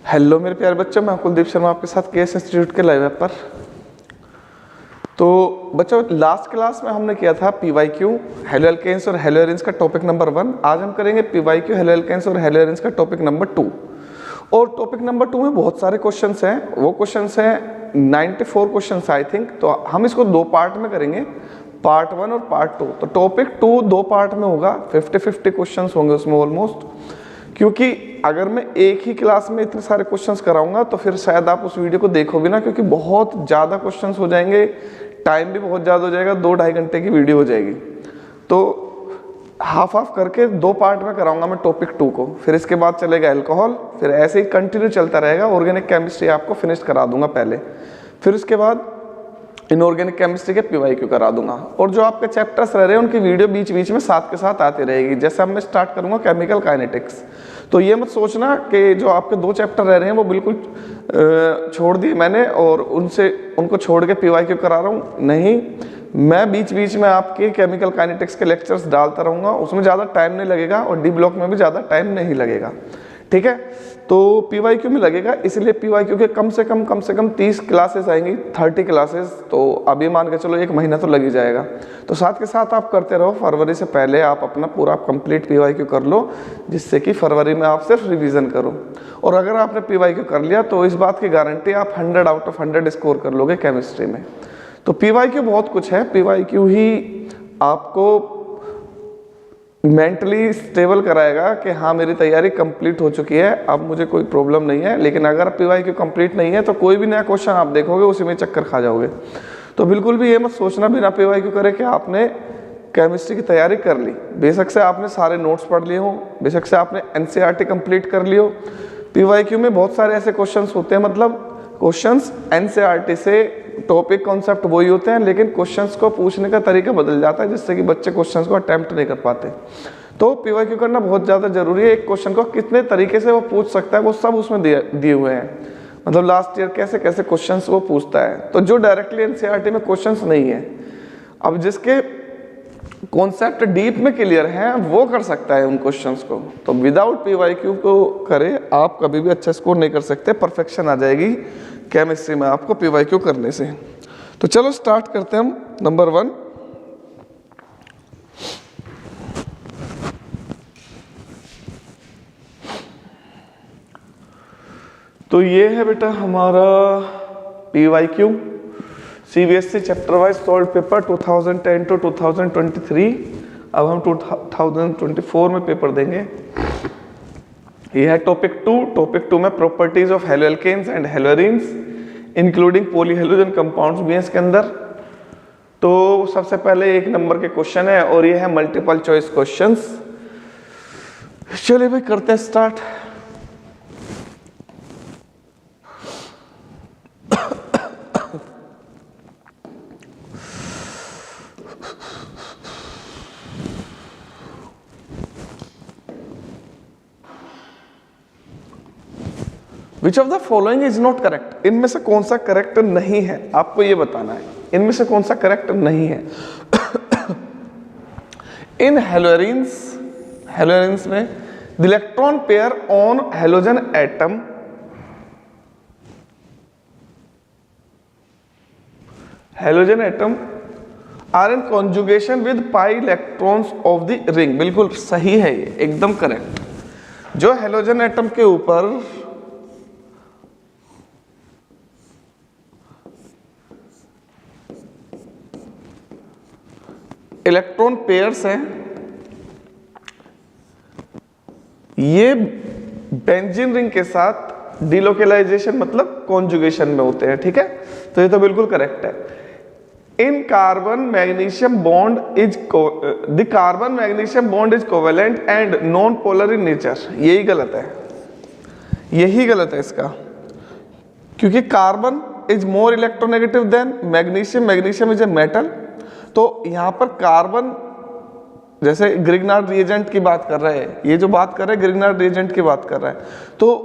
Hello मेरे प्यारे बच्चों, मैं कुलदीप शर्मा आपके साथ केएस इंस्टीट्यूट के लाइव ऐप पर। तो बच्चों, लास्ट क्लास में हमने किया था पीवाईक्यू हेलो एल्केन्स और हेलो एरिन्स का टॉपिक नंबर 1। आज हम करेंगे पीवाईक्यू हेलो एल्केन्स और हेलो एरिन्स का टॉपिक नंबर 2। और टॉपिक नंबर 2 में बहुत सारे क्वेश्चंस हैं। वो क्वेश्चंस हैं 94 क्वेश्चंस आई थिंक। तो हम इसको दो पार्ट में करेंगे, पार्ट 1 और पार्ट 2। तो टॉपिक 2 दो पार्ट में होगा, 50-50 क्वेश्चंस होंगे उसमें ऑलमोस्ट। क्योंकि अगर मैं एक ही क्लास में इतने सारे क्वेश्चंस कराऊंगा तो फिर शायद आप उस वीडियो को देखोगे ना, क्योंकि बहुत ज़्यादा क्वेश्चंस हो जाएंगे, टाइम भी बहुत ज़्यादा हो जाएगा, 2-2.5 घंटे की वीडियो हो जाएगी। तो हाफ हाफ करके दो पार्ट में कराऊंगा मैं टॉपिक 2 को। फिर इसके बाद चलेगा अल्कोहल, फिर ऐसे ही कंटिन्यू चलता रहेगा। ऑर्गेनिक केमिस्ट्री आपको फिनिश करा दूंगा पहले, फिर उसके बाद इनऑर्गेनिक केमिस्ट्री के पीवाईक्यू करा दूंगा। और जो आपके चैप्टर्स रह रहे हैं उनकी वीडियो बीच बीच में साथ के साथ आती रहेगी। जैसे अब मैं स्टार्ट करूंगा केमिकल काइनेटिक्स, तो ये मत सोचना कि जो आपके 2 चैप्टर रह रहे हैं वो बिल्कुल छोड़ दिए मैंने और उनको छोड़ के पीवाईक्यू करा रहा हूँ। नहीं, मैं बीच बीच में आपके केमिकल काइनेटिक्स के लेक्चर्स डालता रहूँगा। उसमें ज़्यादा टाइम नहीं लगेगा और डी ब्लॉक में भी ज़्यादा टाइम नहीं लगेगा, ठीक है। तो पीवाईक्यू में लगेगा, इसलिए पीवाईक्यू के कम से कम 30 क्लासेस आएंगी, 30 क्लासेस। तो अभी मान के चलो 1 महीना तो लग ही जाएगा। तो साथ के साथ आप करते रहो, फरवरी से पहले आप अपना पूरा कंप्लीट पीवाईक्यू कर लो, जिससे कि फरवरी में आप सिर्फ रिवीजन करो। और अगर आपने पीवाईक्यू कर लिया तो इस बात की गारंटी आप 100 आउट ऑफ 100 स्कोर कर लोगे केमिस्ट्री में। तो पीवाईक्यू बहुत कुछ है, पीवाईक्यू ही आपको मेंटली स्टेबल कराएगा कि हाँ मेरी तैयारी कंप्लीट हो चुकी है, अब मुझे कोई प्रॉब्लम नहीं है। लेकिन अगर पीवाईक्यू कंप्लीट नहीं है तो कोई भी नया क्वेश्चन आप देखोगे उसी में चक्कर खा जाओगे। तो बिल्कुल भी ये मत सोचना बिना पीवाईक्यू करे कि आपने केमिस्ट्री की तैयारी कर ली। बेशक से आपने सारे नोट्स पढ़ लिए हो, बेशक से आपने एनसीईआरटी कंप्लीट कर ली हो, पीवाईक्यू में बहुत सारे ऐसे क्वेश्चन होते हैं, मतलब क्वेश्चंस एनसीईआरटी से टॉपिक कॉन्सेप्ट वही होते हैं, लेकिन क्वेश्चंस को पूछने का तरीका बदल जाता है, जिससे कि बच्चे क्वेश्चंस को अटेम्प्ट नहीं कर पाते। तो पीवाईक्यू करना बहुत ज़्यादा जरूरी है। एक क्वेश्चन को कितने तरीके से वो पूछ सकता है वो सब उसमें दिए हुए हैं, मतलब लास्ट ईयर कैसे कैसे क्वेश्चंस वो पूछता है। तो जो डायरेक्टली एनसीईआरटी में क्वेश्चंस नहीं है, अब जिसके कॉन्सेप्ट डीप में क्लियर है वो कर सकता है उन क्वेश्चंस को। तो विदाउट पीवाईक्यू को करे आप कभी भी अच्छा स्कोर नहीं कर सकते। परफेक्शन आ जाएगी केमिस्ट्री में आपको पीवाईक्यू करने से। तो चलो स्टार्ट करते हैं हम नंबर 1। तो ये है बेटा हमारा PYQ CBSE chapter wise solved paper 2010 to 2023। अब हम 2024 में पेपर देंगे। ये है टॉपिक 2। टॉपिक 2 में properties of halo alkanes and halo arenes including polyhalogen compounds भी हैं इसके अंदर। तो सबसे पहले 1 नंबर के क्वेश्चन है और ये है मल्टीपल चॉइस क्वेश्चंस। चलिए भाई करते हैं start. Which of the following is not correct? इनमें से कौन सा करेक्ट नहीं है, आपको ये बताना है। इनमें से कौन सा करेक्ट नहीं है। इन हेलोएरिन्स में the electron pair on halogen atom are in conjugation with pi electrons of the ring. बिल्कुल सही है, ये एकदम करेक्ट। जो हेलोजन एटम के ऊपर इलेक्ट्रॉन पेयर्स हैं, ये बेंजीन रिंग के साथ डिलोकेलाइजेशन मतलब कॉन्जुगेशन में होते हैं, ठीक है। तो ये तो बिल्कुल करेक्ट है। In carbon magnesium bond is the carbon magnesium bond is covalent and non polar in nature. यही गलत है, यही गलत है इसका, क्योंकि carbon is more electronegative than magnesium. Magnesium is a metal. तो यहां पर कार्बन, जैसे ग्रिग्नार्ड रिएजेंट की बात कर रहे हैं, ये जो बात कर रहे हैं ग्रिग्नार्ड रिएजेंट की बात कर रहे हैं, तो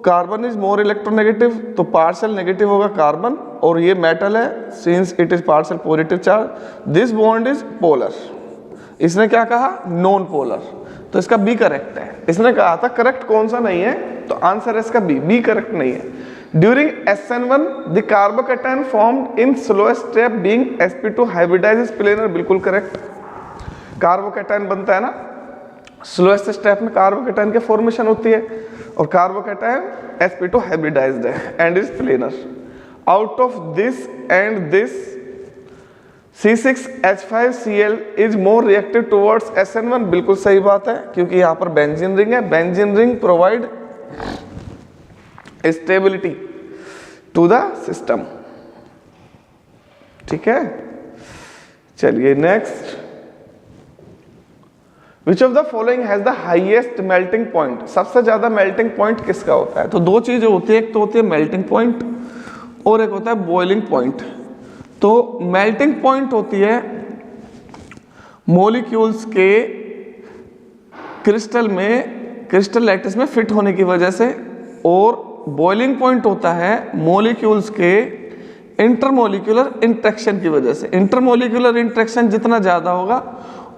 कार्बन इज मोर इलेक्ट्रोनेगेटिव, तो पार्शियल नेगेटिव होगा कार्बन, और ये मेटल है since it is partial positive charge, this bond is polar. इसने क्या कहा, नॉन पोलर, तो इसका बी करेक्ट है। इसने कहा था करेक्ट कौन सा नहीं है, तो आंसर है इसका बी करेक्ट नहीं है। During SN1 the carbocation formed in slowest step being sp2 hybridize planar, बिल्कुल करेक्ट। कार्बोकैटायन बनता है ना स्लोएस्ट स्टेप में, कार्बोकैटायन की फॉर्मेशन होती है और कार्बोकैटायन sp2 हाइब्रिडाइज्ड है and is planar. Out of this and this C6H5Cl is more reactive towards SN1, बिल्कुल सही बात है, क्योंकि यहां पर बेंजीन रिंग है। Benzene ring provide stability to the system, ठीक है। चलिए next, which of the following has the highest melting point, सबसे ज्यादा मेल्टिंग पॉइंट किसका होता है। तो दो चीजें होती है, एक तो होती है मेल्टिंग पॉइंट और एक होता है बॉइलिंग पॉइंट। तो मेल्टिंग पॉइंट होती है मॉलिक्यूल्स के क्रिस्टल में, क्रिस्टल लैटिस में फिट होने की वजह से, और बॉइलिंग पॉइंट होता है मॉलिक्यूल्स के इंटरमोलिकुलर इंटरेक्शन की वजह से। इंटरमोलिकुलर इंटरेक्शन जितना ज्यादा होगा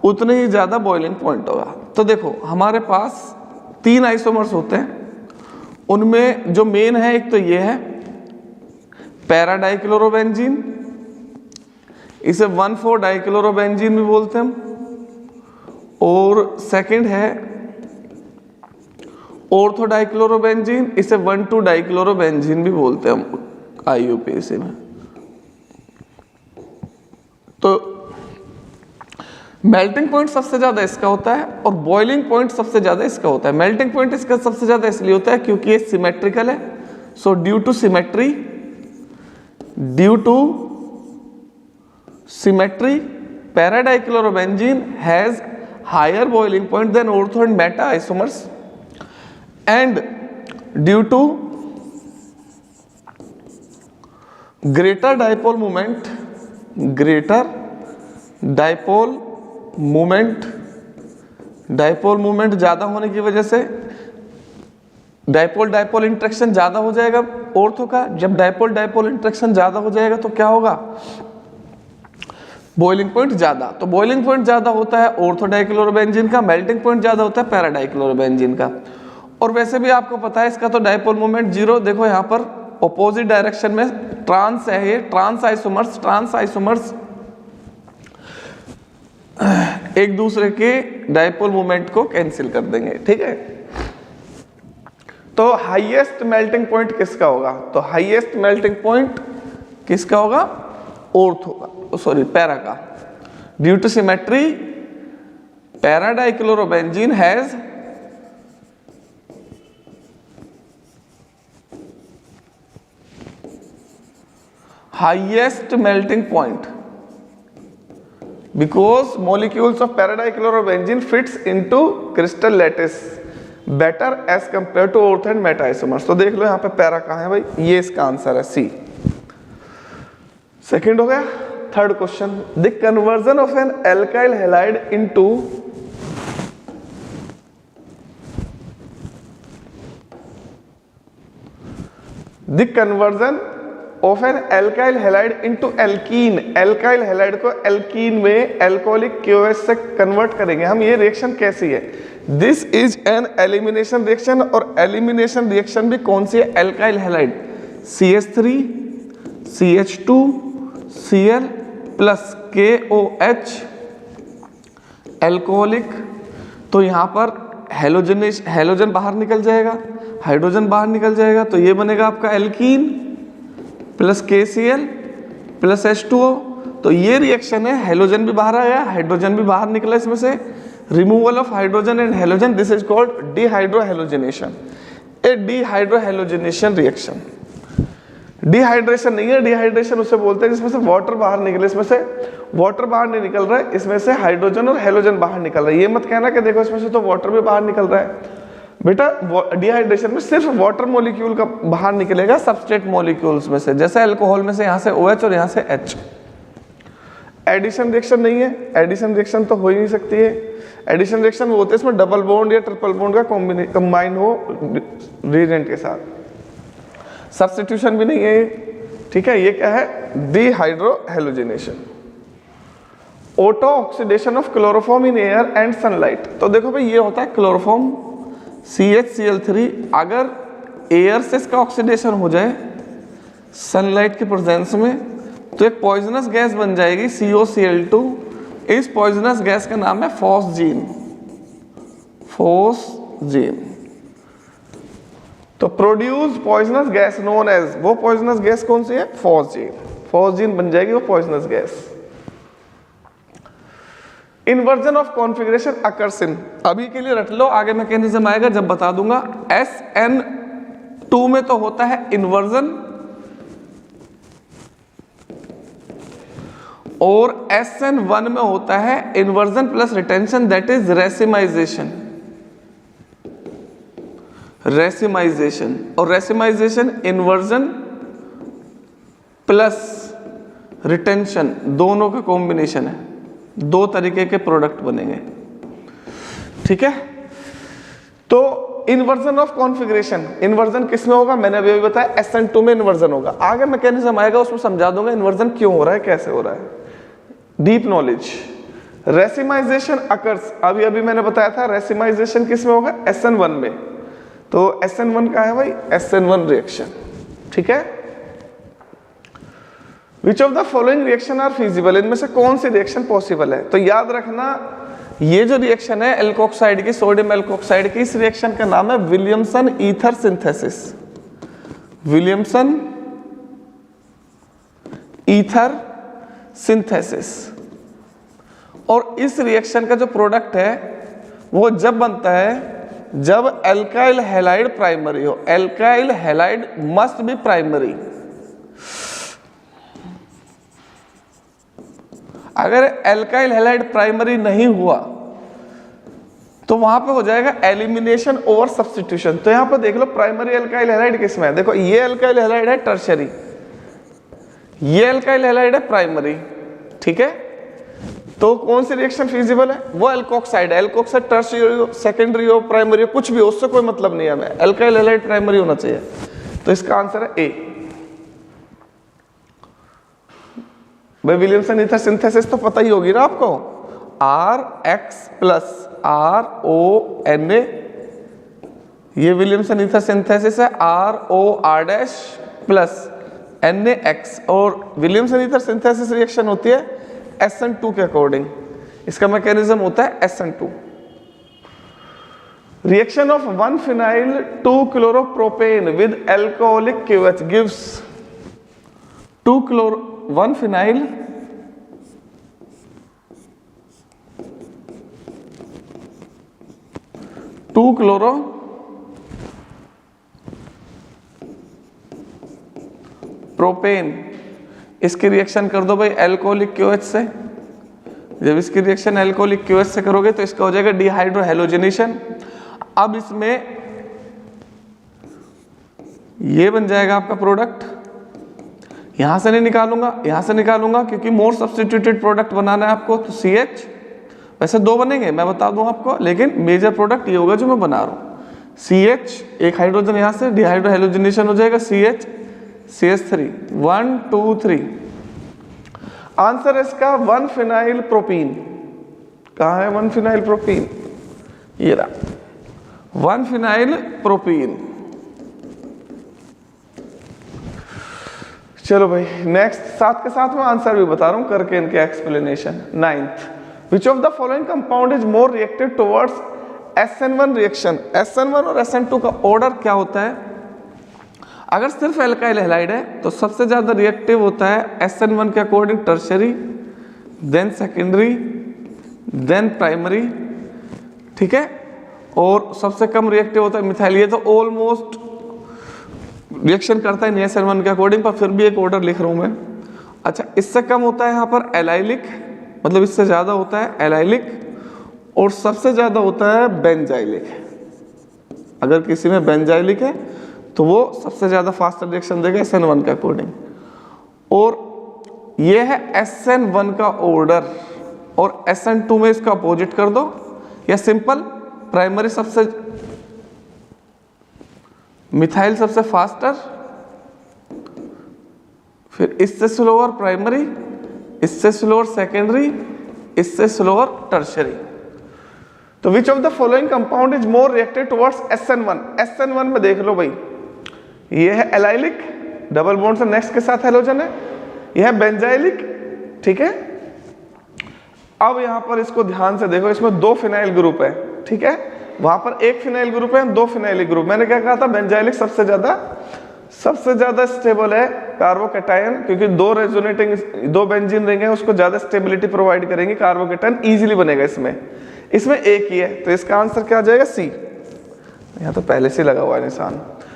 उतने ही ज्यादा बॉइलिंग पॉइंट होगा। तो देखो हमारे पास 3 आइसोमर्स होते हैं, उनमें जो मेन है एक तो ये है पैराडाइक्लोरोबेंजीन, इसे 1,4-डाइक्लोरोबेंजीन भी बोलते हैं हम, और सेकंड है ऑर्थोडाइक्लोरोबेंजीन, इसे 1,2-डाइक्लोरोबेंजीन भी बोलते हैं हम IUPAC में। तो मेल्टिंग पॉइंट सबसे ज्यादा इसका होता है और बॉइलिंग पॉइंट सबसे ज्यादा इसका होता है। मेल्टिंग पॉइंट इसका सबसे ज्यादा इसलिए होता है क्योंकि ये सिमेट्रिकल है। So due to symmetry paradichlorobenzene has higher boiling point than ortho and meta isomers, and due to greater dipole moment ज्यादा होने की वजह से डाइपोल इंटरेक्शन ज्यादा हो जाएगा ऑर्थो का। जब डाइपोल इंटरेक्शन ज्यादा हो जाएगा तो क्या होगा, बॉइलिंग पॉइंट ज्यादा। तो बॉइलिंग पॉइंट ज्यादा होता है ऑर्थोडाइक्लोरोबेंजीन का, मेल्टिंग पॉइंट ज्यादा होता है पैराडाइक्लोरोबेंजीन का। और वैसे भी आपको पता है इसका तो डाइपोल मोमेंट 0। देखो यहाँ पर ऑपोजिट डायरेक्शन में ट्रांस है, ये ट्रांस आइसोमर्स एक दूसरे के डाइपोल मोमेंट को कैंसिल कर देंगे, ठीक है। तो हाईएस्ट मेल्टिंग पॉइंट किसका होगा, तो हाईएस्ट मेल्टिंग पॉइंट किसका होगा, ऑर्थो का, सॉरी पैरा का। Due to symmetry paradichlorobenzene has highest melting point because molecules of paradichlorobenzene fits into crystal lattice better as compared to ortho and meta isomers। तो देख लो यहाँ पे पैरा कहाँ है भाई, ये इसका आंसर है सी। सेकंड हो गया। Third question, the conversion of an alkyl halide into the conversion of an alkyl halide into alkene. Alkyl halide को एल्कीन में एल्कोहलिक QS से कन्वर्ट करेंगे हम। ये रिएक्शन कैसी है, this is an elimination reaction. और एलिमिनेशन रिएक्शन भी कौन सी है, alkyl halide CH3 CH2 Cl plus KOH alcoholic. तो यहां पर हेलोजन बाहर निकल जाएगा, हाइड्रोजन बाहर निकल जाएगा, तो ये बनेगा आपका alkene plus KCl plus H2O। तो ये रिएक्शन है, हेलोजन भी बाहर आया, हाइड्रोजन भी बाहर निकला इसमें से, removal of hydrogen and halogen, this is called dehydrohalogenation. A dehydrohalogenation reaction. Dehydration नहीं है, डिहाइड्रेशन उसे बोलते हैं जिसमें से वाटर बाहर निकले। इसमें से वाटर बाहर नहीं निकल रहा है, इसमें से हाइड्रोजन और हेलोजन बाहर निकल रहा है। ये मत कहना कि देखो इसमें से तो वाटर भी बाहर निकल रहा है, बेटा डिहाइड्रेशन में सिर्फ वाटर मॉलिक्यूल का बाहर निकलेगा सबस्ट्रेट मॉलिक्यूल्स में से, जैसे अल्कोहल में से यहाँ से OH और यहाँ से H। एडिशन रिएक्शन नहीं है, एडिशन रिएक्शन तो हो ही नहीं सकती है। एडिशन रिएक्शन वो होते हैं इसमें डबल बॉन्ड या ट्रिपल बॉन्ड का कंबाइन हो रिएजेंट के साथ। सब्स्टिट्यूशन भी नहीं है, ठीक है। ये क्या है, dehydrohalogenation. Auto oxidation of chloroform in air and sunlight. तो देखो भाई ये होता है क्लोरोफॉर्म CH Cl3, अगर एयर से इसका ऑक्सीडेशन हो जाए सनलाइट के प्रेजेंस में तो एक पॉइजनस गैस बन जाएगी COCl2। इस पॉइजनस गैस का नाम है फॉस्जीन। तो produce poisonous gas known as, वो पॉइजनस गैस कौन सी है? फॉस्जीन बन जाएगी वो poisonous gas. Inversion of configuration occurs in, अभी के लिए रट लो, आगे मैकेनिज्म आएगा जब बता दूंगा। SN2 में तो होता है इन्वर्जन और SN1 में होता है inversion plus retention, that is racemisation. और रेसिमाइजेशन इन्वर्जन प्लस रिटेंशन दोनों का कॉम्बिनेशन है, दो तरीके के प्रोडक्ट बनेंगे, ठीक है। तो इन्वर्जन ऑफ कॉन्फ़िगरेशन, इन्वर्जन किस में होगा? मैंने अभी बताया SN2 में इन्वर्जन होगा। आगे मैकेनिज्म आएगा उसमें समझा दूंगा इन्वर्जन क्यों हो रहा है, कैसे हो रहा है, डीप नॉलेज। रेसिमाइजेशन अकर्स, अभी मैंने बताया था रेसिमाइजेशन किस में होगा? SN1 में। तो SN1 का है भाई SN1 रिएक्शन, ठीक है। Which of the following reaction are feasible, इनमें से कौन सी रिएक्शन पॉसिबल है? तो याद रखना ये जो रिएक्शन है एल्कोक्साइड की, सोडियम एल्कोक्साइड की, इस रिएक्शन का नाम है Williamson ether synthesis. Williamson ether synthesis. और इस रिएक्शन का जो प्रोडक्ट है वो जब बनता है जब एल्काइल हैलाइड प्राइमरी हो। Alkyl halide must be primary. अगर एल्काइल हैलाइड प्राइमरी नहीं हुआ तो वहां पे हो जाएगा एलिमिनेशन ओवर सब्स्टिट्यूशन। तो यहां पर देख लो प्राइमरी एल्काइल हैलाइड किसमें है, देखो ये एल्काइल हैलाइड है टर्शरी, ये एल्काइल हैलाइड है प्राइमरी, ठीक है। तो कौन सी रिएक्शन फिजिबल है? वो एल्कोक्साइड है। एल्कोक्साइड टर्शरी हो, सेकेंडरी हो, प्राइमरी हो, कुछ भी हो, उससे कोई मतलब नहीं है हमें, एल्काइल हैलाइड प्राइमरी होना चाहिए। तो इसका आंसर है ए। भाई विलियमसन ईथर सिंथेसिस तो पता ही होगी ना आपको, RX प्लस RONA, ये विलियमसन ईथर सिंथेसिस है, ROR' प्लस NaX। और विलियमसन ईथर सिंथेसिस रिएक्शन होती है SN2 के अकॉर्डिंग, इसका मैकेनिज्म होता है SN2। Reaction of 1 phenyl 2 chloropropane with alcoholic QH gives 1 phenyl 2 chloropropane। इसकी रिएक्शन कर दो भाई एल्कोहलिक QH से। जब इसकी रिएक्शन एल्कोहलिक QH से करोगे तो इसका हो जाएगा डिहाइड्रो हैलोजिनेशन। अब इसमें ये बन जाएगा आपका प्रोडक्ट, यहां से नहीं निकालूंगा, यहां से निकालूंगा क्योंकि मोर सब्स्टिट्यूटेड प्रोडक्ट बनाना है आपको। तो CH, वैसे दो बनेंगे मैं बता दूं आपको, लेकिन मेजर प्रोडक्ट ये होगा जो मैं बना रहा हूं। CH, एक हाइड्रोजन यहां से, डिहाइड्रो हैलोजिनेशन हो जाएगा, CH CH3 1 2 3। आंसर इसका 1 phenyl propene। कहां है 1 phenyl propene? ये रहा 1 phenyl propene। चलो भाई नेक्स्ट, साथ के साथ में आंसर भी बता रहा हूं करके इनके explanation. 9th, which of the following compound is more reactive towards SN1 reaction. SN1 और SN2 का ऑर्डर क्या होता है? अगर सिर्फ एल्काइल हैलाइड है तो सबसे ज्यादा रिएक्टिव होता है SN1 के according tertiary, then secondary, then primary, ठीक है। और सबसे कम रिएक्टिव होता है मिथाइल। ये तो ऑलमोस्ट रिएक्शन करता है नहीं SN1 के अकॉर्डिंग, पर फिर भी एक ऑर्डर लिख रहा हूं मैं। अच्छा, इससे कम होता है यहाँ पर एलाइलिक, मतलब इससे ज्यादा होता है एलाइलिक, और सबसे ज्यादा होता है बेंजाइलिक। अगर किसी में बेंजाइलिक है तो वो सबसे ज्यादा फास्ट रिएक्शन देगा SN1 के अकॉर्डिंग। और ये है SN1 का ऑर्डर, और SN2 में इसका अपोजिट कर दो, या सिंपल प्राइमरी सबसे, मिथाइल सबसे फास्टर, फिर इससे स्लोअर प्राइमरी, इससे स्लोअर सेकेंडरी, इससे स्लोअर टर्शियरी। तो विच of the following compound is more reacted towards SN1? SN1 में देख लो भाई, ये है एलाइलिक, डबल बॉन्ड से नेक्स्ट के साथ हेलोजन है, यह है बेंजाइलिक, ठीक है। अब यहां पर इसको ध्यान से देखो, इसमें 2 फिनाइल ग्रुप है, ठीक है, वहां पर 1 फिनाइल ग्रुप है, 2 फिनाइल ग्रुप। मैंने क्या कहा था, बेंजाइलिक सबसे ज्यादा स्टेबल है कार्बोकैटायन, क्योंकि 2 रेजोनेटिंग 2 बेंजीन रिंग है, उसको ज्यादा स्टेबिलिटी प्रोवाइड करेंगे, कार्बोकैटायन इजीली बनेगा। इसमें एक ही है, तो इसका आंसर क्या आ जाएगा, सी। यहाँ तो पहले से लगा हुआ है निशान।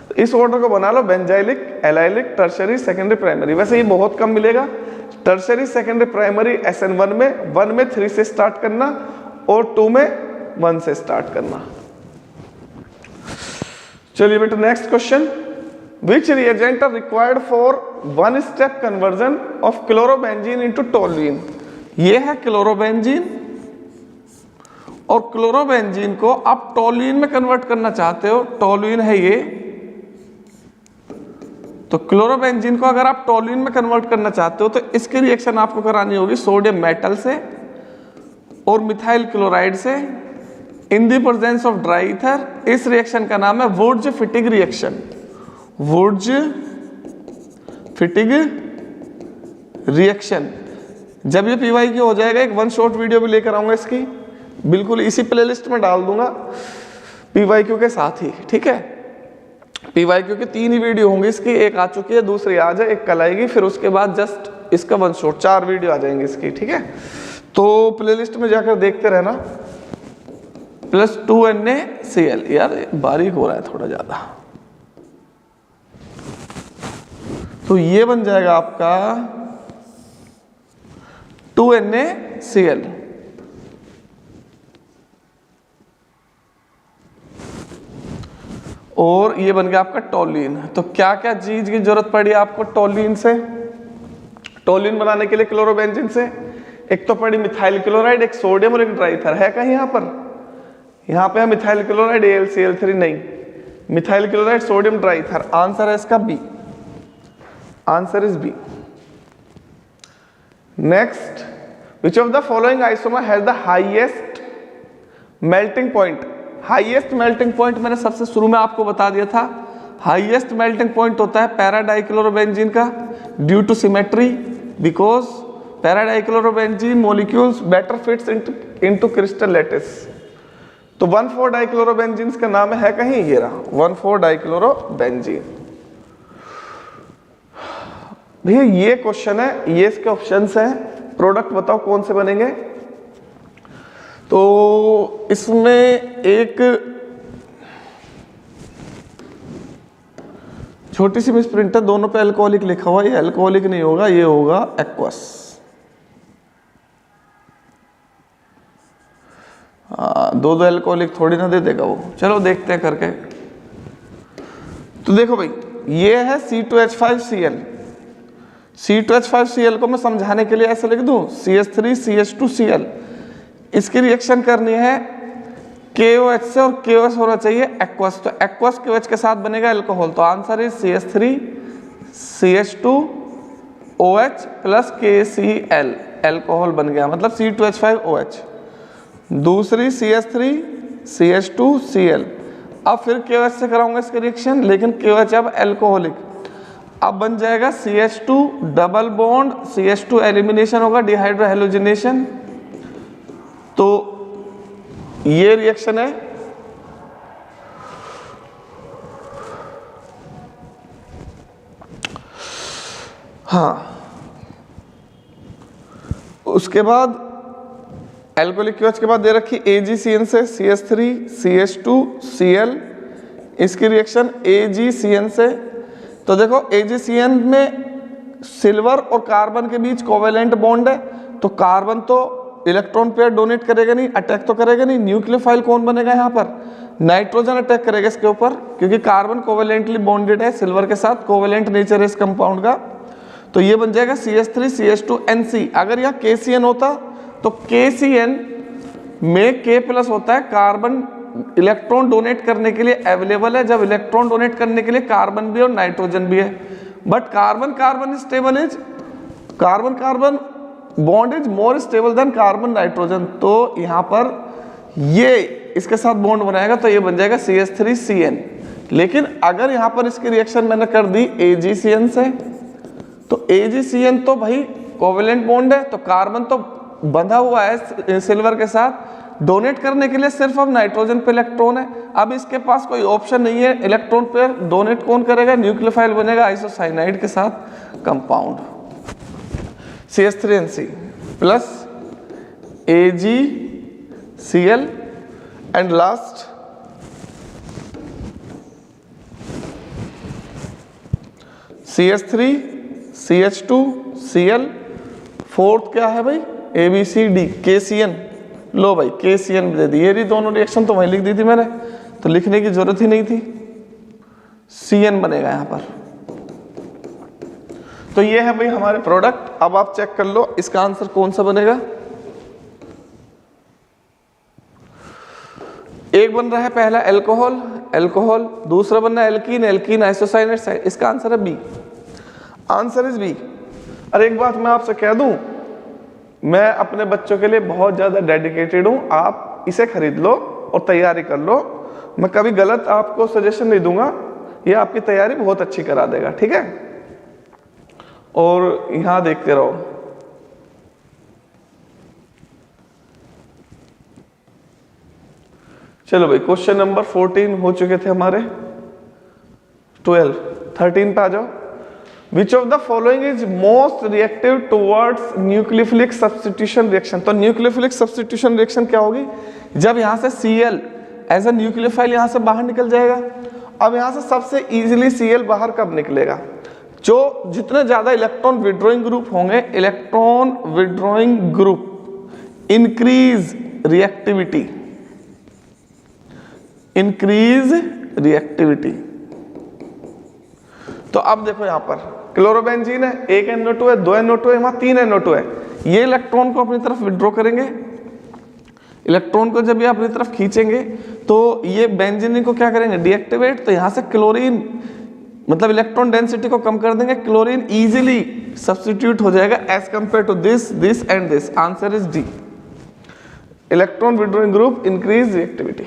तो इस ऑर्डर को बना लो, benzylic, allylic, tertiary, secondary, primary. वैसे ये बहुत कम मिलेगा, टर्शियरी, सेकेंडरी, प्राइमरी SN1 में 1 में 3 से स्टार्ट करना और 2 में 1 से स्टार्ट करना। चलिए बेटा next question, which reagent are required for 1 step conversion of chlorobenzene into toluene? ये है क्लोरोबेंजीन, और क्लोरोबेंजीन को आप टोलुइन में कन्वर्ट करना चाहते हो, टोलुइन है ये। तो क्लोरोबेंजीन को अगर आप टोलुइन में कन्वर्ट करना चाहते हो तो इसकी रिएक्शन आपको करानी होगी सोडियम मेटल से और मिथाइल क्लोराइड से इन the presence of dry ether. इस रिएक्शन का नाम है वुर्ज-फिटिग रिएक्शन। वुर्ज-फिटिग रिएक्शन। जब ये PYQ हो जाएगा, एक 1 शॉर्ट वीडियो भी लेकर आऊंगा इसकी, बिल्कुल इसी प्लेलिस्ट में डाल दूंगा PYQ के साथ ही, ठीक है। PYQ की 3 ही वीडियो होंगी इसकी, एक आ चुकी है, दूसरी आ जाए, एक कल आएगी, फिर उसके बाद जस्ट इसका 1 शॉट, 4 वीडियो आ जाएंगी इसकी, ठीक है। तो प्लेलिस्ट में जाकर देखते रहना। प्लस 2NaCl, यार बारीक हो रहा है थोड़ा ज्यादा, तो ये बन जाएगा आपका 2NaCl। और ये बन गया आपका टोलुइन। तो क्या क्या चीज की जरूरत पड़ी आपको टोलुइन से, टोलुइन बनाने के लिए क्लोरोबेंजीन से? एक तो पड़ी मिथाइल क्लोराइड, एक सोडियम और एक ड्राई ईथर। है कहीं यहाँ पर? यहाँ पे है मिथाइल क्लोराइड AlCl3, नहीं, methyl chloride, sodium, dry ether. Answer है इसका B, answer is B. Next, which of the following isomer has the highest melting point? Highest melting point मैंने सबसे शुरू में आपको बता दिया था, हाईएस्ट मेल्टिंग पॉइंट होता है पैराडाइक्लोरोबेंजीन का, due to symmetry, because paradichlorobenzene molecules better fits into crystal lattice. तो 1,4-डाइक्लोरोबेंजीन का नाम है कहीं, ये रहा 1,4-डाइक्लोरोबेंजीन। भैया ये क्वेश्चन है, ये इसके ऑप्शंस हैं, प्रोडक्ट बताओ कौन से बनेंगे। तो इसमें एक छोटी सी मिसप्रिंट है, दोनों पे अल्कोहलिक लिखा हुआ है, ये अल्कोहलिक नहीं होगा, ये होगा एक्वस। दो अल्कोहलिक थोड़ी ना दे देगा वो, चलो देखते हैं करके। तो देखो भाई, ये है C2H5Cl। C2H5Cl को मैं समझाने के लिए ऐसे लिख दूं, CH3CH2Cl। इसकी रिएक्शन करनी है KOH से, और KOH होना चाहिए एक्वस। तो एक्वस KOH के साथ बनेगा अल्कोहल। तो answer is CH3CH2OH plus KCl, alcohol बन गया, मतलब C2H5OH। दूसरी CH3CH2Cl। अब फिर KOH से कराऊंगा इसकी रिएक्शन, लेकिन KOH अब अल्कोहलिक। अब बन जाएगा CH2 double bond, CH2 elimination होगा, डिहाइड्रो हेलोजिनेशन। तो ये रिएक्शन है। हाँ, उसके बाद एल्कोहलिक KOH के बाद दे रखी AgCN से CH3CH2Cl, इसकी रिएक्शन AgCN से। तो देखो AgCN में सिल्वर और कार्बन के बीच कोवेलेंट बॉन्ड है, तो कार्बन तो इलेक्ट्रॉन पेयर डोनेट करेगा नहीं, अटैक तो करेगा नहीं। न्यूक्लियोफाइल कौन बनेगा यहाँ पर? नाइट्रोजन अटैक करेगा इसके ऊपर, क्योंकि कार्बन कोवेलेंटली बॉन्डेड है सिल्वर के साथ, कोवेलेंट नेचर है इस कंपाउंड का। तो ये बन जाएगा CH3CH2NC। अगर यहाँ KCN होता तो KCN में K प्लस होता है, कार्बन इलेक्ट्रॉन डोनेट करने के लिए अवेलेबल है। जब इलेक्ट्रॉन डोनेट करने के लिए कार्बन भी और नाइट्रोजन भी है, but carbon carbon stable is, carbon carbon bond is more stable then carbon nitrogen, तो यहाँ पर ये इसके साथ बॉन्ड बनाएगा तो ये बन जाएगा CH3CN। लेकिन अगर यहाँ पर इसकी रिएक्शन मैंने कर दी AgCN से, तो AgCN तो भाई कोवेलेंट बॉन्ड है, तो कार्बन तो बंधा हुआ है सिल्वर के साथ, डोनेट करने के लिए सिर्फ अब नाइट्रोजन पे इलेक्ट्रॉन है। अब इसके पास कोई ऑप्शन नहीं है इलेक्ट्रॉन पे डोनेट कौन करेगा, न्यूक्लियोफाइल बनेगा आइसोसाइनाइड के साथ compound CH3NC plus AgCl and last CH3CH2Cl, fourth क्या है भाई ABCD KCN। लो भाई KCN दे दी, ये रही दोनों रिएक्शन तो वहीं लिख दी थी मैंने, तो लिखने की जरूरत ही नहीं थी, CN बनेगा यहाँ पर। तो ये है भाई हमारे प्रोडक्ट। अब आप चेक कर लो इसका आंसर कौन सा बनेगा। एक बन रहा है पहला एल्कोहल, एल्कोहल, दूसरा बन रहा है एल्कीन, एल्कीन आइसोसाइनेट, इसका आंसर है बी, आंसर इज बी। और एक बात मैं आपसे कह दूं, मैं अपने बच्चों के लिए बहुत ज्यादा डेडिकेटेड हूं, आप इसे खरीद लो और तैयारी कर लो, मैं कभी गलत आपको सजेशन नहीं दूंगा, ये आपकी तैयारी बहुत अच्छी करा देगा, ठीक है। और यहां देखते रहो, चलो भाई क्वेश्चन नंबर 14 हो चुके थे हमारे, 12, 13 पे आ जाओ। विच of the following is most reactive towards nucleophilic substitution reaction. तो न्यूक्लियोफिलिक सब्स्टिट्यूशन रिएक्शन क्या होगी, जब यहां से Cl एज ए न्यूक्लियोफाइल यहां से बाहर निकल जाएगा। अब यहां से सबसे इजीली Cl बाहर कब निकलेगा, जो जितने ज्यादा इलेक्ट्रॉन विड्रॉइंग ग्रुप होंगे, electron withdrawing group increase reactivity, increase reactivity. तो अब देखो यहां पर क्लोरोबेंजीन है, एक NO2 है, 2 NO2 है, वहां 3 NO2 है, ये इलेक्ट्रॉन को अपनी तरफ विड्रॉ करेंगे। इलेक्ट्रॉन को जब ये अपनी तरफ खींचेंगे तो ये बेंजीन को क्या करेंगे, डीएक्टिवेट। तो यहां से क्लोरीन मतलब इलेक्ट्रॉन डेंसिटी को कम कर देंगे, क्लोरीन इजीली सब्स्टिट्यूट हो जाएगा as compare to this, this and this. Answer is D, electron withdrawing group increase reactivity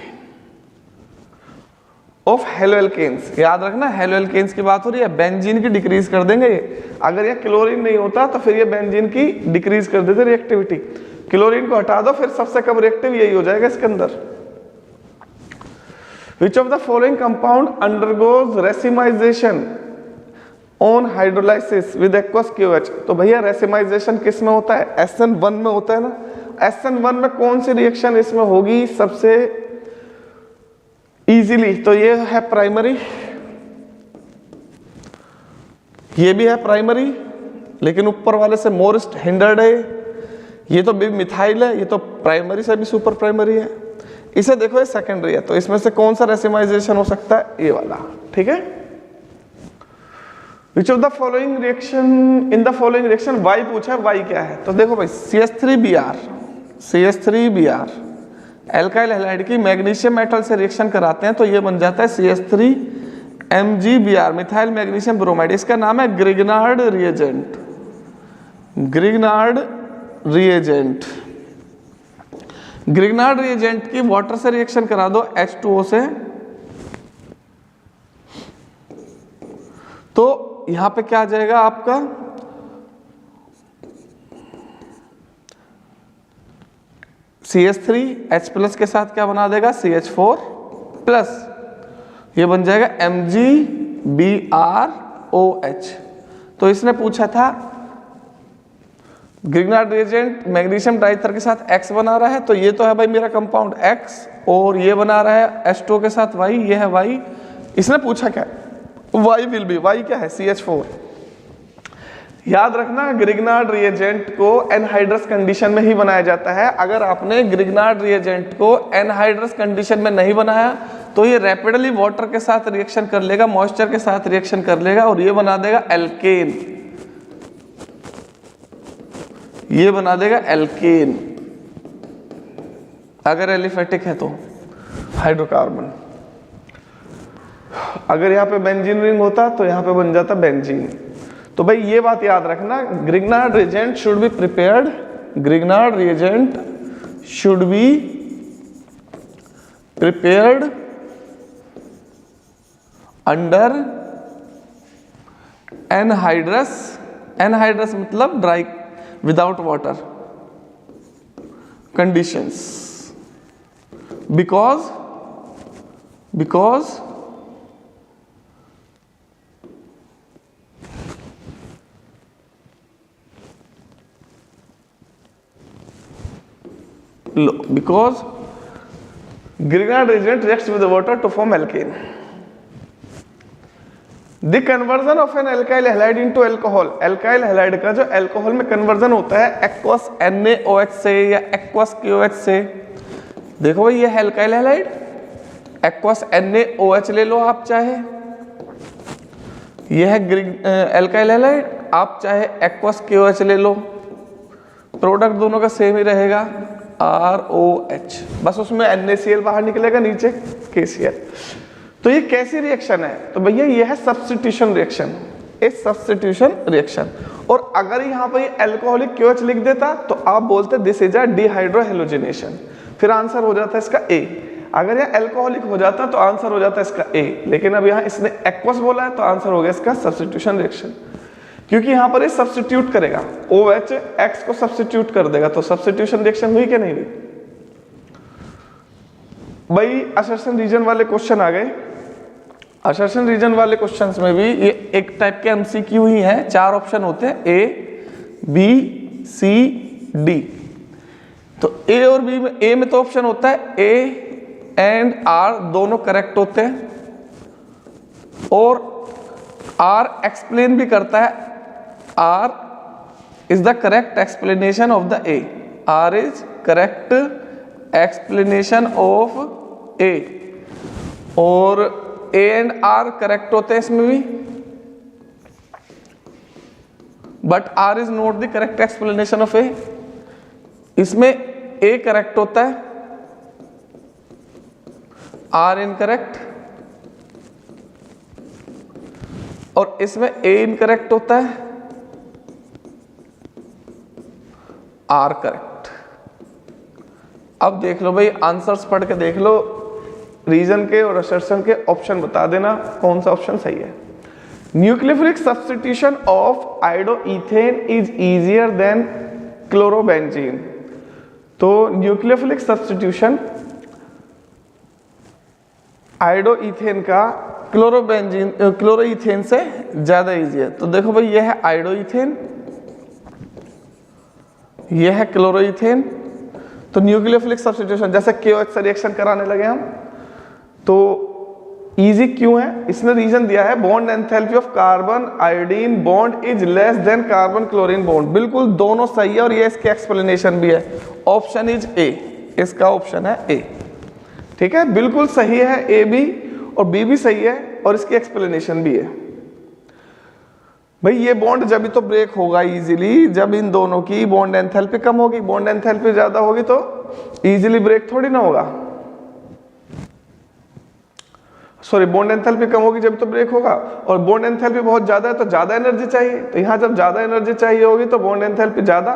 of haloalkanes. याद रखना हेलोएल्केन्स की बात हो रही है, बेंजीन की डिक्रीज कर देंगे ये। अगर ये क्लोरीन नहीं होता तो फिर ये बेंजीन की डिक्रीज कर देते रिएक्टिविटी। क्लोरीन को हटा दो, फिर सबसे कम रिएक्टिव यही हो जाएगा इसके अंदर। Which of the following compound undergoes racemization on hydrolysis with aqueous QH। तो भैया रेसिमाइजेशन किस में होता है, SN1 में होता है ना। SN1 में कौन सी रिएक्शन इसमें होगी सबसे इजीली, तो ये है प्राइमरी, ये भी है प्राइमरी लेकिन ऊपर वाले से मोस्ट हिंडर्ड है। ये तो मिथाइल है, ये तो प्राइमरी से भी सुपर प्राइमरी है। इसे देखो ये सेकेंडरी है, तो इसमें से कौन सा रेसिमाइजेशन हो सकता है, ये वाला, ठीक है। Which of the following reaction in the following reaction why पूछा है, वाई क्या है। तो देखो भाई CH3Br, CH3Br एल्काइल हैलाइड की मैग्नीशियम मेटल से रिएक्शन कराते हैं तो ये बन जाता है CH3MgBr मिथाइल मैग्नीशियम ब्रोमाइड। इसका नाम है Grignard reagent, Grignard reagent. Grignard reagent की वाटर से रिएक्शन करा दो H2O से, तो यहां पे क्या आ जाएगा आपका CH3H+ के साथ क्या बना देगा CH4+, ये बन जाएगा MgBrOH। तो इसने पूछा था ग्रिग्नार्ड रिएजेंट मैग्नीशियम डाइथर के साथ X बना रहा है, तो ये तो है भाई मेरा कंपाउंड X, और ये बना रहा है H2O के साथ Y, ये है Y। इसने पूछा क्या Y विल बी, Y क्या है CH4। याद रखना ग्रिग्नार्ड रिएजेंट को एनहाइड्रस कंडीशन में ही बनाया जाता है। अगर आपने ग्रिग्नार्ड रिएजेंट को एनहाइड्रस कंडीशन में नहीं बनाया तो ये रैपिडली वाटर के साथ रिएक्शन कर लेगा, मॉइस्चर के साथ रिएक्शन कर लेगा और ये बना देगा एल्केन, ये बना देगा एल्केन अगर एलिफेटिक है तो हाइड्रोकार्बन। अगर यहाँ पे बेंजीन रिंग होता तो यहाँ पे बन जाता बेंजीन। तो भाई ये बात याद रखना, Grignard reagent should be prepared, Grignard reagent should be prepared under anhydrous, anhydrous मतलब dry without water conditions, because Grignard reagent reacts with the water to form alkane. The conversion of an alkyl halide into alcohol, alkyl halide का जो alcohol में conversion होता है aqueous NaOH से या aqueous KOH से, देखो भाई ये है alkyl halide, aqueous NaOH ले लो आप चाहे, ये है alkyl halide, आप चाहे aqueous KOH ले लो, प्रोडक्ट दोनों का सेम ही रहेगा ROH, बस उसमें NaCl बाहर निकलेगा, नीचे KCl। तो ये कैसी रिएक्शन है? तो भैया ये है सब्स्टिट्यूशन रिएक्शन, एक सब्स्टिट्यूशन रिएक्शन। और अगर यहाँ पर अल्कोहलिक KOH लिख देता तो आप बोलते दिस इज अ डिहाइड्रोहेलोजिनेशन, फिर आंसर हो जाता है इसका A। अगर यह अल्कोहलिक हो जाता तो आंसर हो जाता है इसका A, लेकिन अब यहाँ इसने एक्वस बोला है तो आंसर हो गया इसका सब्स्टिट्यूशन रिएक्शन, क्योंकि यहाँ पर ये सब्स्टिट्यूट करेगा, OH X को सब्स्टिट्यूट कर देगा, तो सब्स्टिट्यूशन रिएक्शन हुई कि नहीं हुई? भाई असर्शन रीजन वाले क्वेश्चन आ गए। असर्शन रीजन वाले क्वेश्चंस में भी ये एक टाइप के MCQ ही हैं, 4 ऑप्शन होते हैं A, B, C, D। तो A और B में, A में तो ऑप्शन होता है A एंड R दोनों करेक्ट होते हैं, और R एक्सप्लेन भी करता है, R is the correct explanation of the A, R is correct explanation of A, और A एंड R करेक्ट होते हैं इसमें भी, but R is not the correct explanation of A। इसमें A करेक्ट होता है, R इनकरेक्ट, और इसमें A इनकरेक्ट होता है, R करेक्ट। अब देख लो भाई, आंसर्स पढ़ के देख लो, रीजन के और असर्शन के ऑप्शन बता देना कौन सा ऑप्शन सही है। Nucleophilic substitution of iodoethane is easier than chlorobenzene. तो न्यूक्लियोफिलिक सब्स्टिट्यूशन आयोडोइथेन का क्लोरोइथेन से ज्यादा इजी है। तो देखो भाई, ये है आयोडोइथेन, ये है क्लोरोइथेन। तो न्यूक्लियोफिलिक सब्स्टिट्यूशन जैसे KOH से रिएक्शन कराने लगे हम, तो इजी क्यों है? इसने रीजन दिया है bond enthalpy of carbon iodine bond is less than carbon chlorine bond. बिल्कुल दोनों सही है, और ये इसके एक्सप्लेनेशन भी है। ऑप्शन इज A, इसका ऑप्शन है A। ठीक है, बिल्कुल सही है, A भी और B भी सही है, और इसकी एक्सप्लेनेशन भी है। भाई ये बॉन्ड जब भी तो ब्रेक होगा इजीली जब इन दोनों की बॉन्ड एंथैल्पी कम होगी। बॉन्ड एंथैल्पी ज्यादा होगी तो इजीली ब्रेक थोड़ी ना होगा, सॉरी, बॉन्ड एंथैल्पी कम होगी जब तो ब्रेक होगा, और बॉन्ड एंथैल्पी बहुत ज्यादा है तो ज्यादा एनर्जी चाहिए। तो यहाँ जब ज्यादा एनर्जी चाहिए होगी तो बॉन्ड एंथैल्पी ज्यादा,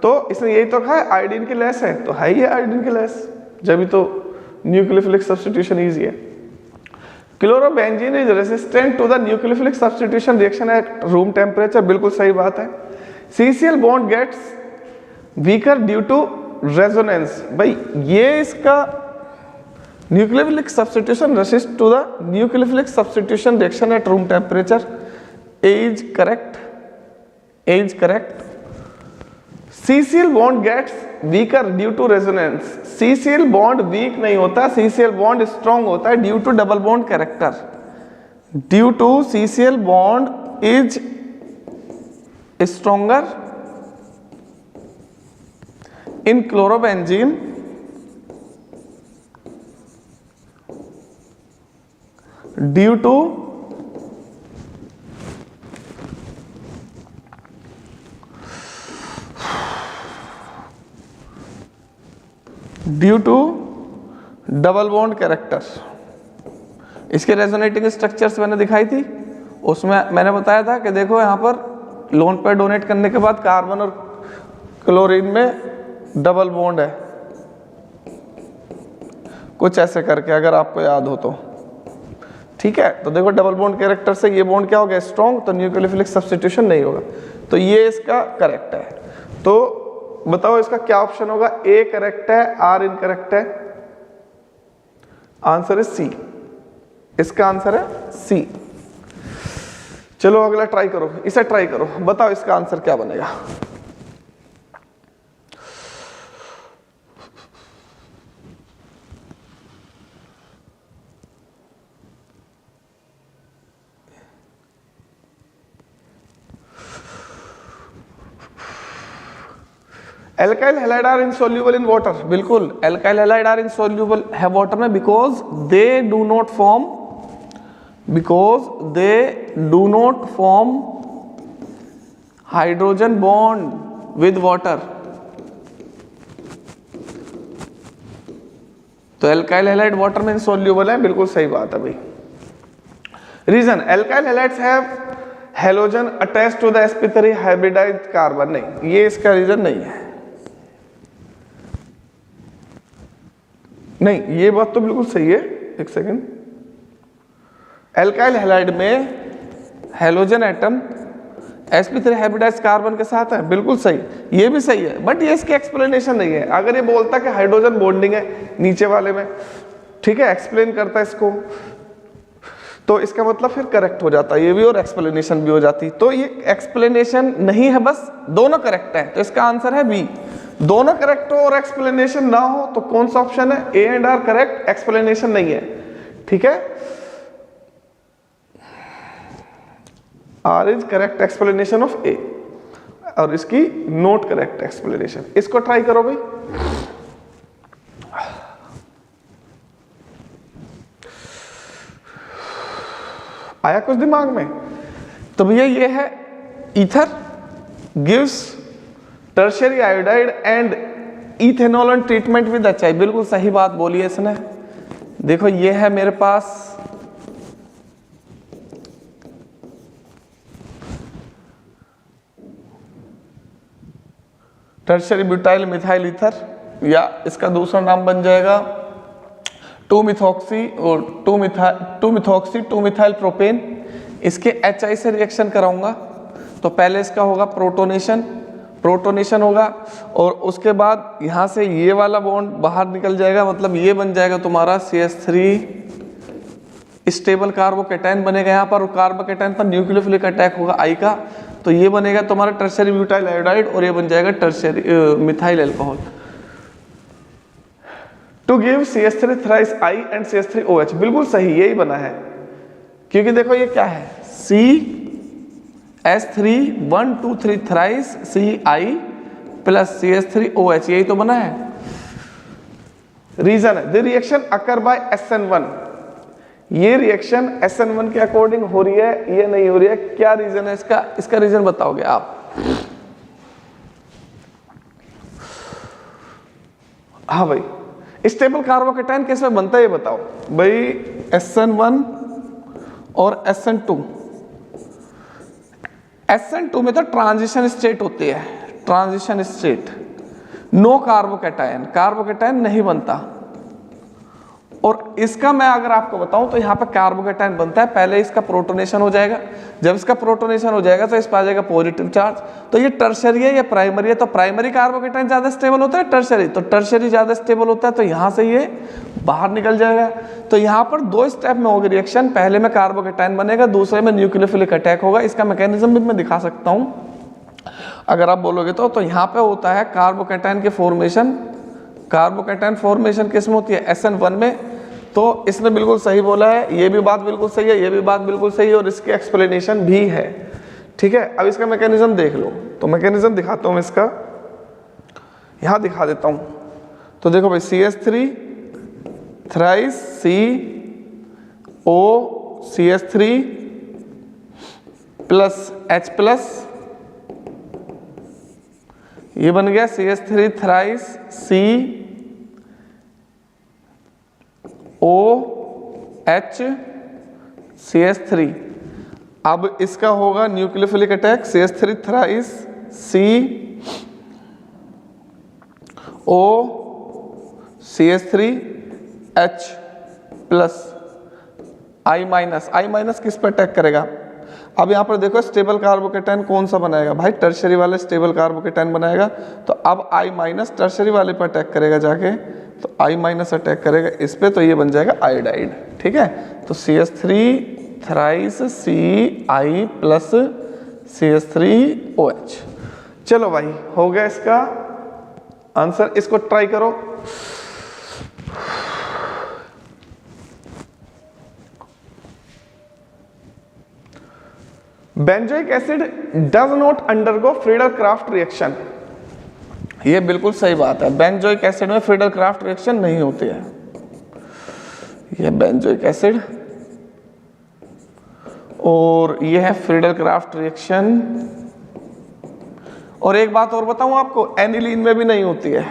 तो इसने यही तो कहा है आयोडीन की लेस है, तो है ही आयोडीन की लेस, जब भी तो न्यूक्लियोफिलिक सब्स्टिट्यूशन इजी है। Chlorobenzene is resistant to the nucleophilic substitution reaction at room temperature. बिल्कुल सही बात है। CCl bond gets weaker due to resonance. भाई ये इसका nucleophilic substitution resist to the nucleophilic substitution reaction at room temperature. A is correct, A is correct। CCl bond gets weaker due to resonance. CCl bond weak नहीं होता, CCl bond strong होता है due to double bond character. Due to CCl bond is stronger in chlorobenzene due to double bond character. इसके resonating structures मैंने दिखाई थी, उसमें मैंने बताया था कि देखो यहाँ पर लोन पेयर डोनेट करने के बाद कार्बन और क्लोरीन में डबल बॉन्ड है, कुछ ऐसे करके, अगर आपको याद हो तो। ठीक है, तो देखो डबल बॉन्ड कैरेक्टर से ये बॉन्ड क्या हो गया, स्ट्रॉन्ग, तो न्यूक्लियोफिलिक सब्स्टिट्यूशन नहीं होगा, तो ये इसका करेक्ट है। तो बताओ इसका क्या ऑप्शन होगा, ए करेक्ट है, आर इनकरेक्ट है? आंसर इज सी, इसका आंसर है सी। चलो अगला ट्राई करो, इसे ट्राई करो, बताओ इसका आंसर क्या बनेगा। Alkyl halide are insoluble in water, बिल्कुल एल्काइल हैलाइड आर इनसोल्यूबल है वाटर में, because they do not form hydrogen bond with water. तो एल्काइल हैलाइड वाटर में इनसोल्यूबल है, बिल्कुल सही बात है भाई। Reason, alkyl halides have halogen attached to the sp3 hybridized carbon, नहीं ये इसका रीजन नहीं है। नहीं ये बात तो बिल्कुल सही है, एक सेकेंड, एल्काइल हैलाइड में halogen atom sp3 hybridized carbon के साथ है, बिल्कुल सही, ये भी सही है, बट ये इसकी एक्सप्लेनेशन नहीं है। अगर ये बोलता कि हाइड्रोजन बॉन्डिंग है नीचे वाले में, ठीक है, एक्सप्लेन करता है इसको, तो इसका मतलब फिर करेक्ट हो जाता है ये भी और एक्सप्लेनेशन भी हो जाती। तो ये एक्सप्लेनेशन नहीं है, बस दोनों करेक्ट है, तो इसका आंसर है बी। दोनों करेक्ट हो और एक्सप्लेनेशन ना हो तो कौन सा ऑप्शन है, A and R correct, explanation नहीं है। ठीक है, R is correct explanation of A और इसकी नोट करेक्ट एक्सप्लेनेशन। इसको ट्राई करो भाई। आया कुछ दिमाग में? तो भैया ये है ether gives tertiary iodide and ethanol on treatment with HI, बिल्कुल सही बात बोली है इसने। देखो ये है मेरे पास टर्शियरी ब्यूटाइल मिथाइल ईथर, या इसका दूसरा नाम बन जाएगा 2-मिथॉक्सी और 2-मिथाइल प्रोपेन। इसके HI से रिएक्शन कराऊंगा, तो पहले इसका होगा प्रोटोनेशन होगा, और उसके बाद यहाँ से ये वाला बॉन्ड बाहर निकल जाएगा, मतलब ये बन जाएगा तुम्हारा CH3 स्टेबल कार्बोकेटाइन बनेगा यहाँ पर, और कार्बोकेटाइन पर न्यूक्लियोफिलिक अटैक होगा I का, तो ये बनेगा तुम्हारा टर्शियरी ब्यूटाइल आयोडाइड और ये बन जाएगा tertiary methyl alcohol. To give CH3 thrice I and CH3OH, बिल्कुल सही यही बना है, क्योंकि देखो ये क्या है, CH3 1 2 3 thrice CI plus CH3OH, यही तो बना है। रीजन है the reaction occur by SN1, ये रिएक्शन SN1 के अकॉर्डिंग हो रही है, ये नहीं हो रही है, क्या रीजन है इसका? इसका रीजन बताओगे आप? हाँ भाई, स्टेबल कार्बोकेटाइन किस में बनता है ये बताओ भाई। SN1 और SN2 में तो ट्रांजिशन स्टेट होती है, ट्रांजिशन स्टेट, नो कार्बोकेटाइन नहीं बनता। और इसका मैं अगर आपको बताऊं तो यहाँ पे कार्बोकेटाइन बनता है, पहले इसका प्रोटोनेशन हो जाएगा, जब इसका प्रोटोनेशन हो जाएगा तो इस पर आ जाएगा पॉजिटिव चार्ज, तो ये टर्शियरी है या प्राइमरी है, तो प्राइमरी कार्बोकेटाइन ज्यादा स्टेबल होता है, टर्शियरी तो टर्शियरी ज्यादा स्टेबल होता है, तो यहाँ से ये बाहर निकल जाएगा। तो यहाँ पर दो स्टेप में होगी रिएक्शन, पहले में कार्बोकेटाइन बनेगा, दूसरे में न्यूक्लियोफिलिक अटैक होगा। इसका मैकेनिज्म भी मैं दिखा सकता हूँ अगर आप बोलोगे तो यहाँ पे होता है कार्बोकेटाइन के फॉर्मेशन, कार्बोकेटाइन फॉर्मेशन किस में होती है? SN1 में। तो इसने बिल्कुल सही बोला है, ये भी बात बिल्कुल सही है, ये भी बात बिल्कुल सही है, और इसकी एक्सप्लेनेशन भी है। ठीक है, अब इसका मैकेनिज्म देख लो, तो मैकेनिज्म दिखाता हूँ इसका, यहाँ दिखा देता हूँ। तो देखो भाई CH3 thrice COCH3 plus H plus, ये बन गया CH3 थ्राइस COH CH3। अब इसका होगा nucleophilic attack, CH3 thrice CO CH3H plus I minus किस पर अटैक करेगा? अब यहाँ पर देखो स्टेबल कार्बोकेटाइन कौन सा बनाएगा भाई? टर्शरी वाले स्टेबल कार्बोकेटाइन बनाएगा। तो अब I माइनस टर्शरी वाले पर अटैक करेगा जाके, तो I माइनस अटैक करेगा इस पे, तो ये बन जाएगा आयोडाइड। ठीक है, तो CH3 thrice CI plus CH3OH। चलो भाई हो गया इसका आंसर, इसको ट्राई करो। Benzoic acid does not undergo Friedel-Crafts reaction. ये बिल्कुल सही बात है, बेंजोइक एसिड में फ्रीडल-क्राफ्ट रिएक्शन नहीं होती है। ये बेंजोइक एसिड और ये है फ्रीडल-क्राफ्ट रिएक्शन। और एक बात और बताऊं आपको, एनिलीन में भी नहीं होती है,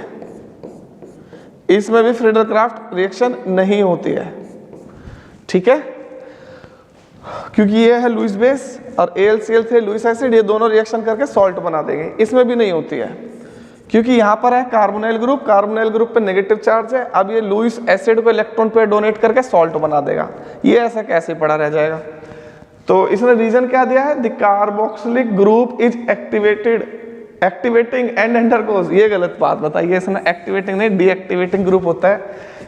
इसमें भी फ्रीडल-क्राफ्ट रिएक्शन नहीं होती है। ठीक है, क्योंकि ये है लुईस बेस और AlCl3 लुईस एसिड, ये दोनों रिएक्शन करके सॉल्ट बना देंगे। इसमें भी नहीं होती है क्योंकि यहाँ पर है कार्बोनाइल ग्रुप, कार्बोनाइल ग्रुप पे नेगेटिव चार्ज है। अब ये लुईस एसिड को इलेक्ट्रॉन पेयर डोनेट करके सॉल्ट बना देगा, ये ऐसा कैसे पड़ा रह जाएगा? तो इसने रीजन क्या दिया है? The carboxylic group is activating and undergoes. ये गलत बात बताई है इसने, एक्टिवेटिंग नहीं डीएक्टिवेटिंग ग्रुप होता है,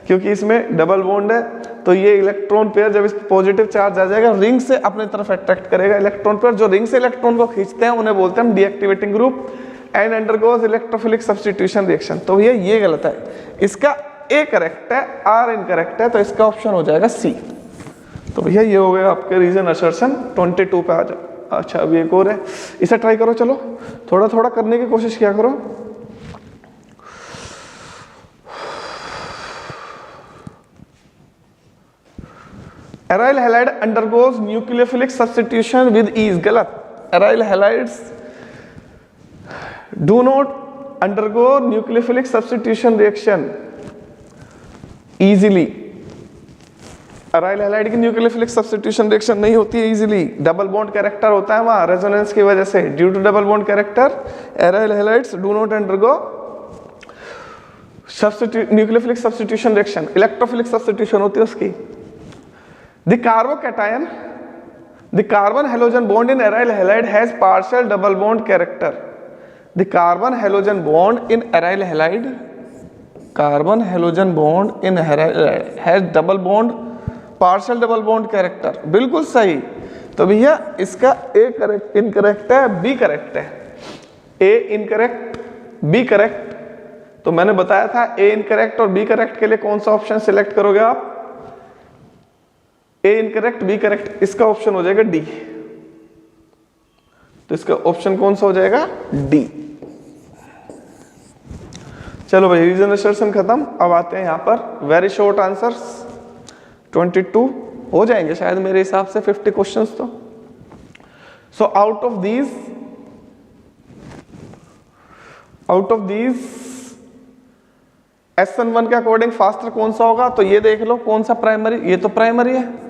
क्योंकि इसमें डबल बॉन्ड है। तो ये इलेक्ट्रॉन पेयर जब इस पॉजिटिव चार्ज आ जाएगा, रिंग से अपने तरफ अट्रैक्ट करेगा इलेक्ट्रॉन पेयर, जो रिंग से इलेक्ट्रॉन को खींचते हैं उन्हें बोलते हैं deactivating group, and undergoes electrophilic substitution reaction. तो भैया ये गलत है, इसका ए करेक्ट है, आर इनकरेक्ट है, तो इसका ऑप्शन हो जाएगा सी। तो भैया ये हो गया आपके रीजन असर्शन। 22 पे आ जाओ। अच्छा अभी एक और है, इसे ट्राई करो। चलो थोड़ा थोड़ा करने की कोशिश किया करो। Aryl halide undergoes nucleophilic substitution with ease. गलत, aryl halides do not undergo nucleophilic substitution reaction easily. Aryl halide की न्यूक्लियोफिलिक सब्स्टिट्यूशन रिएक्शन नहीं होती है इजीली, डबल बॉन्ड कैरेक्टर होता है वहां रेजोनेंस की वजह से। Due to double bond character aryl halides do not undergo nucleophilic substitution reaction, electrophilic substitution होती है उसकी। The carbocation, the carbon halogen bond in aryl halide has partial double bond character. The carbon halogen bond in aryl halide, carbon halogen bond in aryl halide has double bond, partial double bond character. बिल्कुल सही। तो भैया इसका A correct incorrect है, B correct है। ए incorrect, B correct. तो मैंने बताया था ए इनकरेक्ट और बी करेक्ट के लिए कौन सा ऑप्शन सिलेक्ट करोगे आप? ए इनकरेक्ट, बी करेक्ट, इसका ऑप्शन हो जाएगा डी। तो इसका ऑप्शन कौन सा हो जाएगा? डी। चलो भाई रीजन असर्शन खत्म। अब आते हैं यहां पर वेरी शॉर्ट आंसर्स। 22 हो जाएंगे शायद मेरे हिसाब से 50 क्वेश्चंस तो। So out of these SN1 के अकॉर्डिंग फास्टर कौन सा होगा? तो ये देख लो कौन सा प्राइमरी, ये तो प्राइमरी है,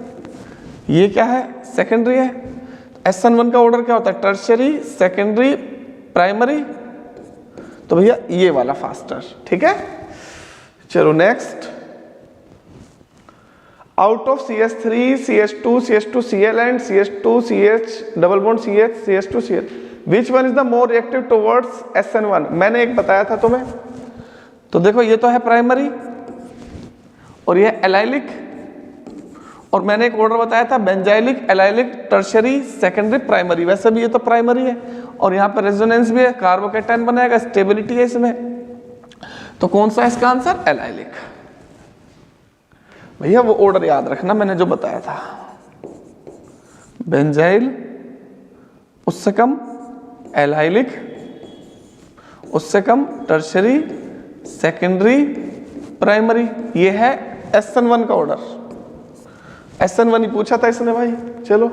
ये क्या है? सेकेंडरी है। SN1 का ऑर्डर क्या होता है? Tertiary, secondary, primary. तो भैया ये वाला फास्टर। ठीक है, चलो next. Out of CH3, CH2, CH2Cl and CH2CH double bond CH, CH2Cl, which one is the more reactive towards SN1? मैंने एक बताया था तुम्हें। तो देखो ये तो है प्राइमरी और ये एलाइलिक, और मैंने एक ऑर्डर बताया था benzylic, allylic, tertiary, secondary, primary. वैसे भी ये तो प्राइमरी है और यहाँ पे रेजोनेंस भी है, कार्बोकेटाइन बनाएगा, स्टेबिलिटी है इसमें। तो कौन सा है इसका आंसर? एलाइलिक। भैया वो ऑर्डर याद रखना मैंने जो बताया था, बेंजाइल, उससे कम एलाइलिक, उससे कम टर्शियरी, सेकेंडरी, प्राइमरी। ये है SN1 का ऑर्डर। SN1 ही पूछा था इसने भाई। चलो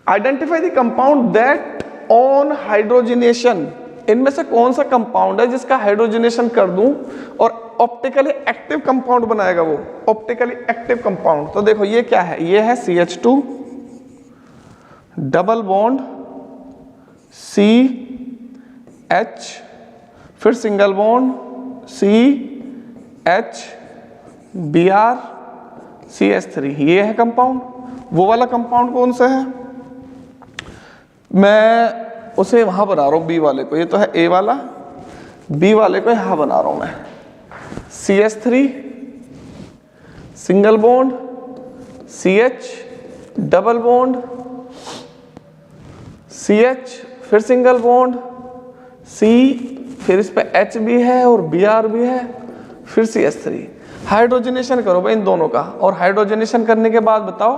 identify the compound that on hydrogenation. इनमें से कौन सा कंपाउंड है जिसका हाइड्रोजनेशन कर दूं और ऑप्टिकली एक्टिव कंपाउंड बनाएगा? वो ऑप्टिकली एक्टिव कंपाउंड। तो देखो ये क्या है? ये है CH2 double bond C H, फिर single bond C H B R C H 3, ये है कंपाउंड। वो वाला कंपाउंड कौन सा है, मैं उसे वहां बना रहा हूं बी वाले को, ये तो है ए वाला, बी वाले को यहां बना रहा हूं मैं। C H 3 single bond C H double bond C H, फिर सिंगल बॉन्ड सी, फिर इस पे एच भी है और बी आर भी है, फिर सी एच 3। हाइड्रोजनेशन करो भाई इन दोनों का, और हाइड्रोजनेशन करने के बाद बताओ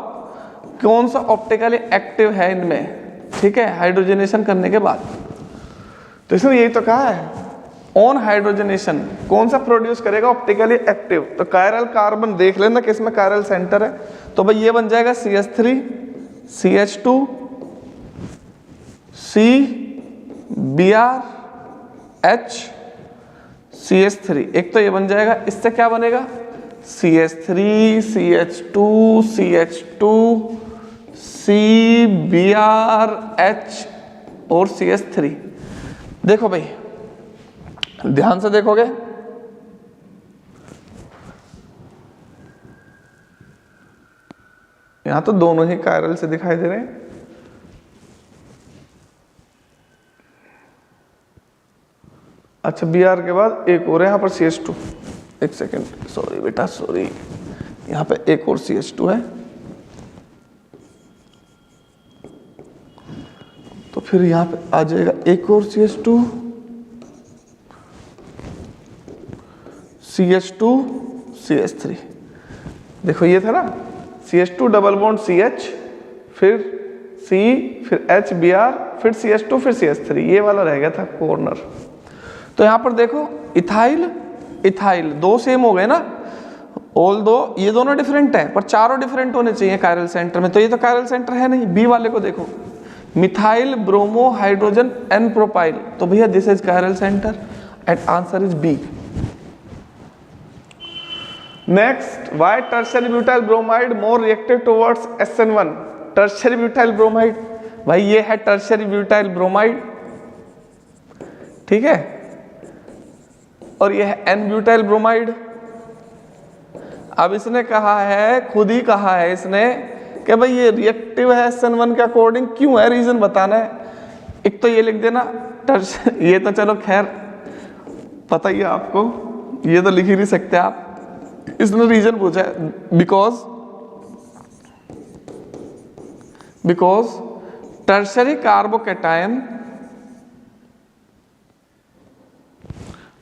कौन सा ऑप्टिकली एक्टिव है इनमें, ठीक है, हाइड्रोजनेशन करने के बाद। तो इसने यही तो कहा है, ऑन हाइड्रोजनेशन कौन सा प्रोड्यूस करेगा ऑप्टिकली एक्टिव, तो कायरल कार्बन देख लेना कि इसमें कायरल सेंटर है, तो भाई ये बन जाएगा CH3 CH2 C Br H CH3, एक तो ये बन जाएगा, इससे क्या बनेगा CH3 CH2 CH2 C Br H और CH3। देखो भाई ध्यान से देखोगे, यहां तो दोनों ही कायरल से दिखाई दे रहे हैं। अच्छा Br के बाद एक और है यहां पर CH2, एक सेकेंड, सॉरी बेटा सॉरी, यहां पे एक और CH2 है, तो फिर यहां पे आ जाएगा एक और CH2 CH2 CH3। देखो ये था ना CH2 डबल बॉन्ड CH, फिर C, फिर H Br, फिर CH2, फिर CH3, ये वाला रह गया था कॉर्नर। तो यहां पर देखो इथाइल इथाइल दो सेम हो गए ना, ऑल दो ये दोनों डिफरेंट है पर चारों डिफरेंट होने चाहिए कायरल सेंटर में, तो ये तो कायरल सेंटर है नहीं। बी वाले को देखो, methyl bromo hydrogen N propyl, तो भैया this is chiral centre and answer is B. Next, why tertiary butyl bromide more reactive towards SN1। Tertiary butyl bromide, भाई ये है टर्शियरी ब्यूटाइल ब्रोमाइड, ठीक है, और ये है N ब्यूटाइल ब्रोमाइड। अब इसने कहा है, खुद ही कहा है इसने कि भाई ये रिएक्टिव है SN1 के अकॉर्डिंग, क्यों है रीजन बताना है। एक तो ये लिख देना ये तो चलो खैर पता ही है आपको, ये तो लिख ही नहीं सकते आप, इसने रीजन पूछा है because tertiary carbocation,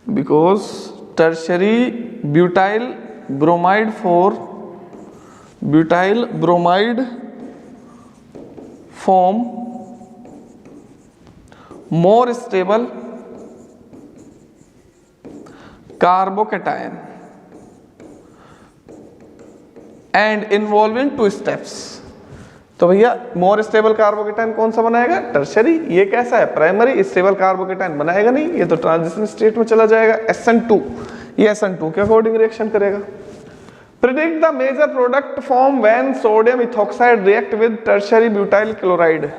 because tertiary butyl bromide butyl bromide form more stable carbocation and involving 2 steps. तो भैया मोर स्टेबल कार्बोकैटायन कौन सा बनाएगा, टर्शियरी। ये कैसा है, प्राइमरी स्टेबल कार्बोकैटायन बनाएगा नहीं, ये तो ट्रांजिशन स्टेट में चला जाएगा। SN2, ये SN2 के अकॉर्डिंग रिएक्शन करेगा। Predict the major product form when sodium ethoxide react with tertiary butyl chloride.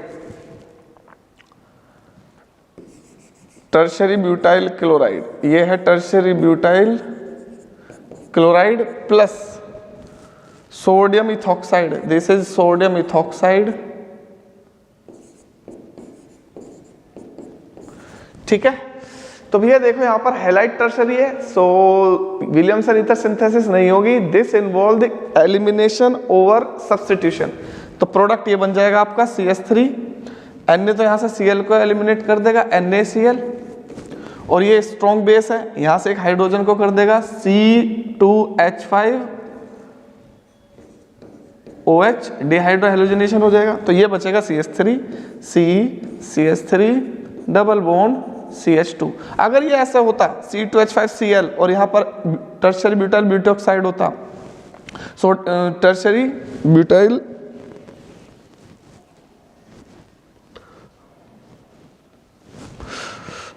Tertiary butyl chloride, ये है tertiary butyl chloride plus sodium ethoxide, this is sodium ethoxide, ठीक है। तो भैया देखो यहाँ पर हैलाइड टर्शियरी है, सो विलियमसन ईथर सिंथेसिस नहीं होगी, this involve the elimination over substitution. तो प्रोडक्ट ये बन जाएगा आपका CH3, Na तो यहाँ से Cl को एलिमिनेट कर देगा NaCl, और ये स्ट्रॉन्ग बेस है, यहाँ से एक हाइड्रोजन को कर देगा C2H5 OH, डिहाइड्रो हेलोजनेशन हो जाएगा, तो ये बचेगा CH3 CH3 double bond CH2। अगर ये ऐसा होता C2H5Cl और यहाँ पर टर्शियरी ब्यूटाइल ब्यूटॉक्साइड होता, सो टर्शियरी ब्यूटाइल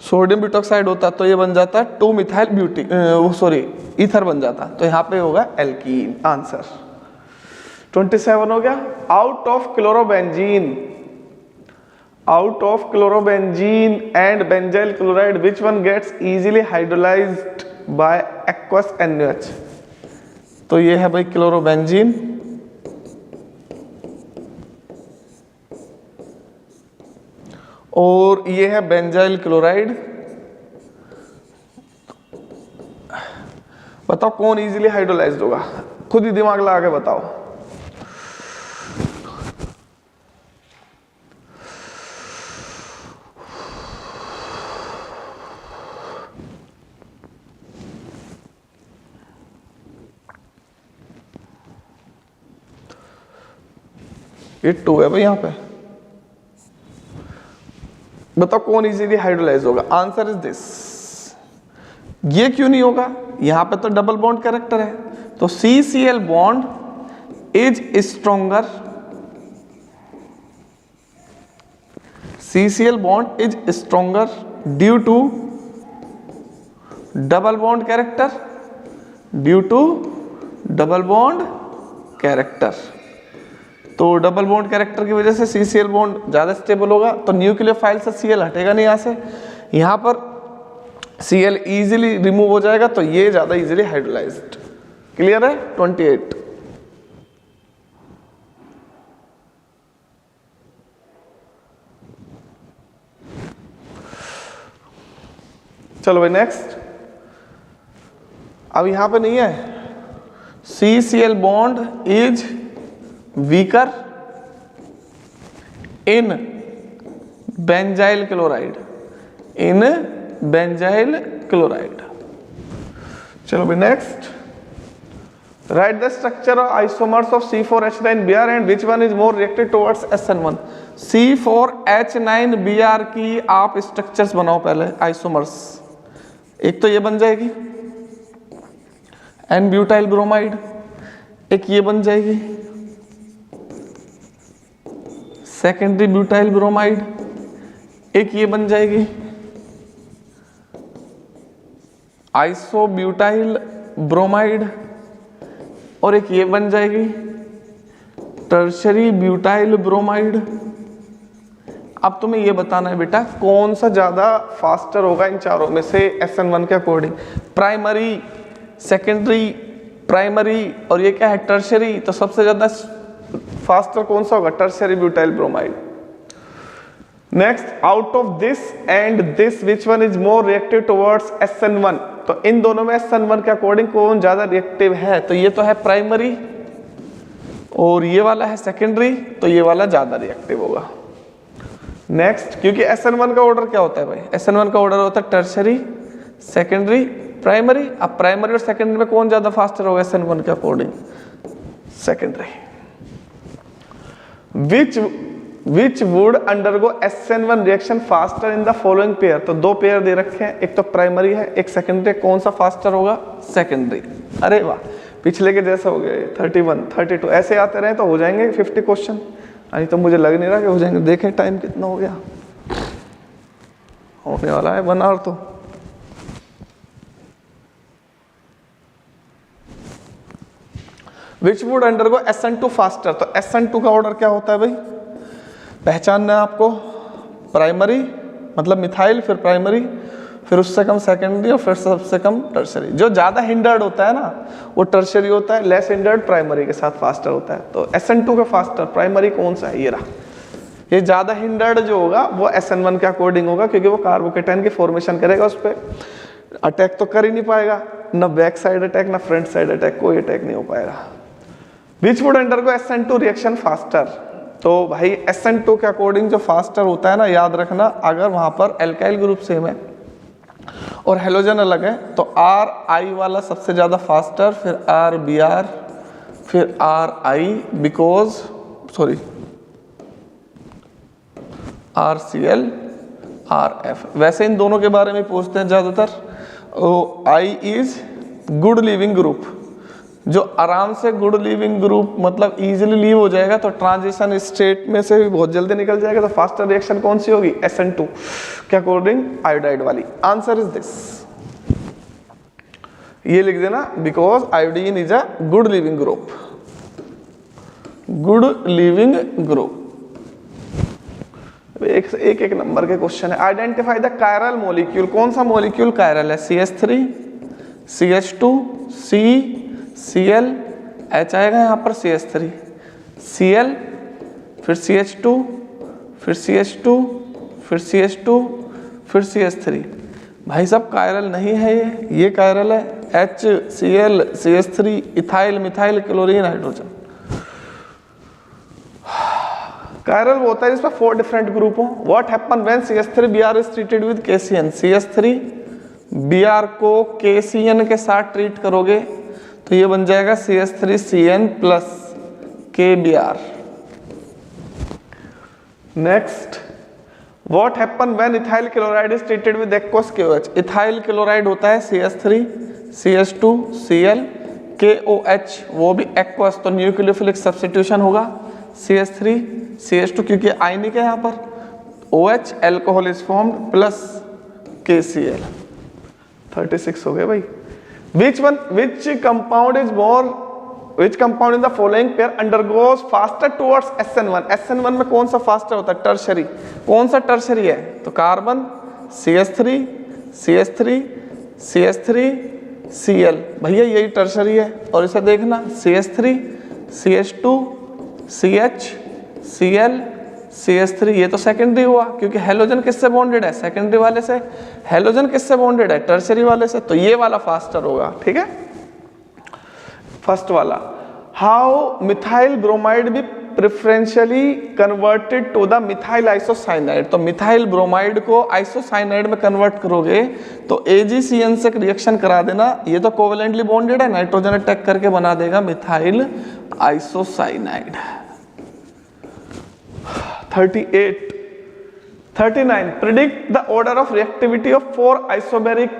सोडियम ब्यूटॉक्साइड होता तो ये बन जाता 2 मिथाइल ब्यूटी ईथर बन जाता, तो यहाँ पे होगा एल्कीन। आंसर 27 हो गया। Out of chlorobenzene out of chlorobenzene and benzyl chloride, which one gets easily hydrolyzed by aqueous NaOH? तो ये है भाई क्लोरोबेंजीन, और ये है बेंजाइल क्लोराइड। बताओ कौन इजीली हाइड्रोलाइज्ड होगा, खुद ही दिमाग लगा के बताओ। ये 2 है भाई यहाँ पे, बताओ कौन इजीली हाइड्रोलाइज होगा। Answer is this. ये क्यों नहीं होगा, यहां पे तो डबल बॉन्ड कैरेक्टर है, तो CCl bond is stronger, CCl bond is stronger due to double bond character, due to double bond character. तो डबल बॉन्ड कैरेक्टर की वजह से CCl बॉन्ड ज्यादा स्टेबल होगा, तो न्यूक्लियोफाइल से Cl हटेगा नहीं यहां से, यहां पर Cl इजीली रिमूव हो जाएगा, तो ये ज्यादा इजीली हाइड्रोलाइज्ड। क्लियर है? 28। चलो भाई नेक्स्ट। अब यहां पे नहीं है, CCl bond is weaker in benzyl chloride, in benzyl chloride। चलो भाई next. Right the structure of isomers of C4H9Br and which one is more reacted towards SN1। C4H9Br की आप स्ट्रक्चर्स बनाओ पहले, आइसोमर्स। एक तो ये बन जाएगी N ब्यूटाइल ब्रोमाइड, एक ये बन जाएगी सेकेंडरी ब्यूटाइल ब्रोमाइड, एक ये बन जाएगी आइसोब्यूटाइल ब्रोमाइड, और एक ये बन जाएगी टर्शरी ब्यूटाइल ब्रोमाइड। अब तुम्हें ये बताना है बेटा कौन सा ज्यादा फास्टर होगा इन चारों में से SN1 के अकॉर्डिंग। प्राइमरी, सेकेंडरी, प्राइमरी और ये क्या है टर्शरी, तो सबसे ज्यादा फास्टर कौन सा होगा? Tertiary butyl bromide. Next, out of this and this which one is more reactive towards SN1। तो इन दोनों में SN1 के अकॉर्डिंग कौन ज्यादा रिएक्टिव है? तो ये तो है प्राइमरी और ये वाला है सेकेंडरी, तो ये वाला ज्यादा रिएक्टिव होगा। नेक्स्ट, क्योंकि SN1 का ऑर्डर क्या होता है भाई? SN1 का ऑर्डर होता है टर्शरी, सेकेंडरी, प्राइमरी। अब प्राइमरी और सेकेंडरी में कौन ज्यादा फास्टर होगा SN1 के according? Secondary. Which would undergo SN1 reaction faster in the following pair? तो दो पेयर दे रखे हैं, एक तो प्राइमरी है, एक सेकेंडरी। कौन सा फास्टर होगा? सेकेंडरी। अरे वाह, पिछले के जैसा हो गया ये। 31, 32 ऐसे आते रहे तो हो जाएंगे 50 क्वेश्चन। अभी तो मुझे लग नहीं रहा कि हो जाएंगे। देखें टाइम कितना हो गया, होने वाला है 1 आवर। तो which would undergo SN2 faster. तो SN2 का ऑर्डर क्या होता है भाई? पहचानना है आपको। प्राइमरी मतलब मिथाइल, फिर प्राइमरी, फिर उससे कम सेकेंडरी और फिर सबसे कम टर्शरी। जो ज्यादा हिंडर्ड होता है ना वो टर्शरी होता है, लेस हिंडर्ड प्राइमरी के साथ फास्टर होता है। तो SN2 का फास्टर प्राइमरी कौन सा है? ये रहा। ये ज्यादा हिंडर्ड जो होगा वो SN1 के अकॉर्डिंग होगा, क्योंकि वो कार्बोकेटाइन की फॉर्मेशन करेगा, उस पर अटैक तो कर ही नहीं पाएगा, ना बैक साइड अटैक ना फ्रंट साइड अटैक, कोई अटैक नहीं हो पाएगा। Which would undergo SN2 reaction faster. तो भाई SN2 के अकॉर्डिंग जो फास्टर होता है ना, याद रखना, अगर वहां पर एल्काइल ग्रुप सेम है और हेलोजन अलग है तो RI वाला सबसे ज्यादा फास्टर, फिर RBr, फिर RI, because sorry RCl, RF। वैसे इन दोनों के बारे में पूछते हैं ज्यादातर। I is good leaving group, जो आराम से गुड लिविंग ग्रुप मतलब इजीली लीव हो जाएगा, तो ट्रांजिशन स्टेट में से भी बहुत जल्दी निकल जाएगा। तो फास्टर रिएक्शन कौन सी होगी? SN2 के अकॉर्डिंग आयोडाइड वाली। Answer is this. ये लिख देना, because iodine is a good leaving group, good leaving group. एक नंबर के क्वेश्चन है। आइडेंटिफाई द कायरल मॉलिक्यूल, कौन सा मॉलिक्यूल कायरल है? CH3, CH2, C, Cl, H आएगा यहाँ पर CH3, Cl, फिर CH2, फिर CH2, फिर CH2, फिर CH3। भाई साहब कायरल नहीं है ये कायरल है। HCl, CH3, ethyl, methyl, chlorine, hydrogen. Chiral वो होता है जिसमें 4 डिफरेंट ग्रुप हो। What happen when CH3Br is treated with KCN? CH3Br को KCN के साथ ट्रीट करोगे तो ये बन जाएगा CH3Cn plus KBr। Next, what happen when ethyl chloride is treated with aqueous KOH? Ethyl chloride होता है CH3, CH2, Cl, KOH, वो भी एक्वस, तो न्यूक्लियोफिलिक सब्स्टिट्यूशन होगा CH3, CH2 क्योंकि आयनिक है यहाँ पर, OH alcohol is formed plus KCl। 36 हो गए भाई। Which compound in the following pair undergoes faster towards SN1? SN1 में कौन सा फास्टर होता है? टर्शरी। कौन सा टर्शरी है? तो carbon, CH3, CH3, CH3, Cl, भैया यही टर्शरी है। और इसे देखना CH3, CH2, CH, Cl, CH3, ये तो सेकेंडरी हुआ क्योंकि हेलोजन किससे बॉन्डेड है? सेकेंडरी वाले से। हेलोजन किससे बॉन्डेड है? टर्शरी वाले से, तो ये वाला फास्टर होगा। ठीक है, फर्स्ट वाला। How methyl bromide be preferentially converted to the methyl isocyanide? तो मिथाइल ब्रोमाइड को आइसोसाइनाइड में कन्वर्ट करोगे तो AgCN से रिएक्शन करा देना, ये तो कोवेलेंटली बॉन्डेड है, नाइट्रोजन अटैक करके बना देगा methyl isocyanide. 39 predict the order of reactivity of 4 isobaric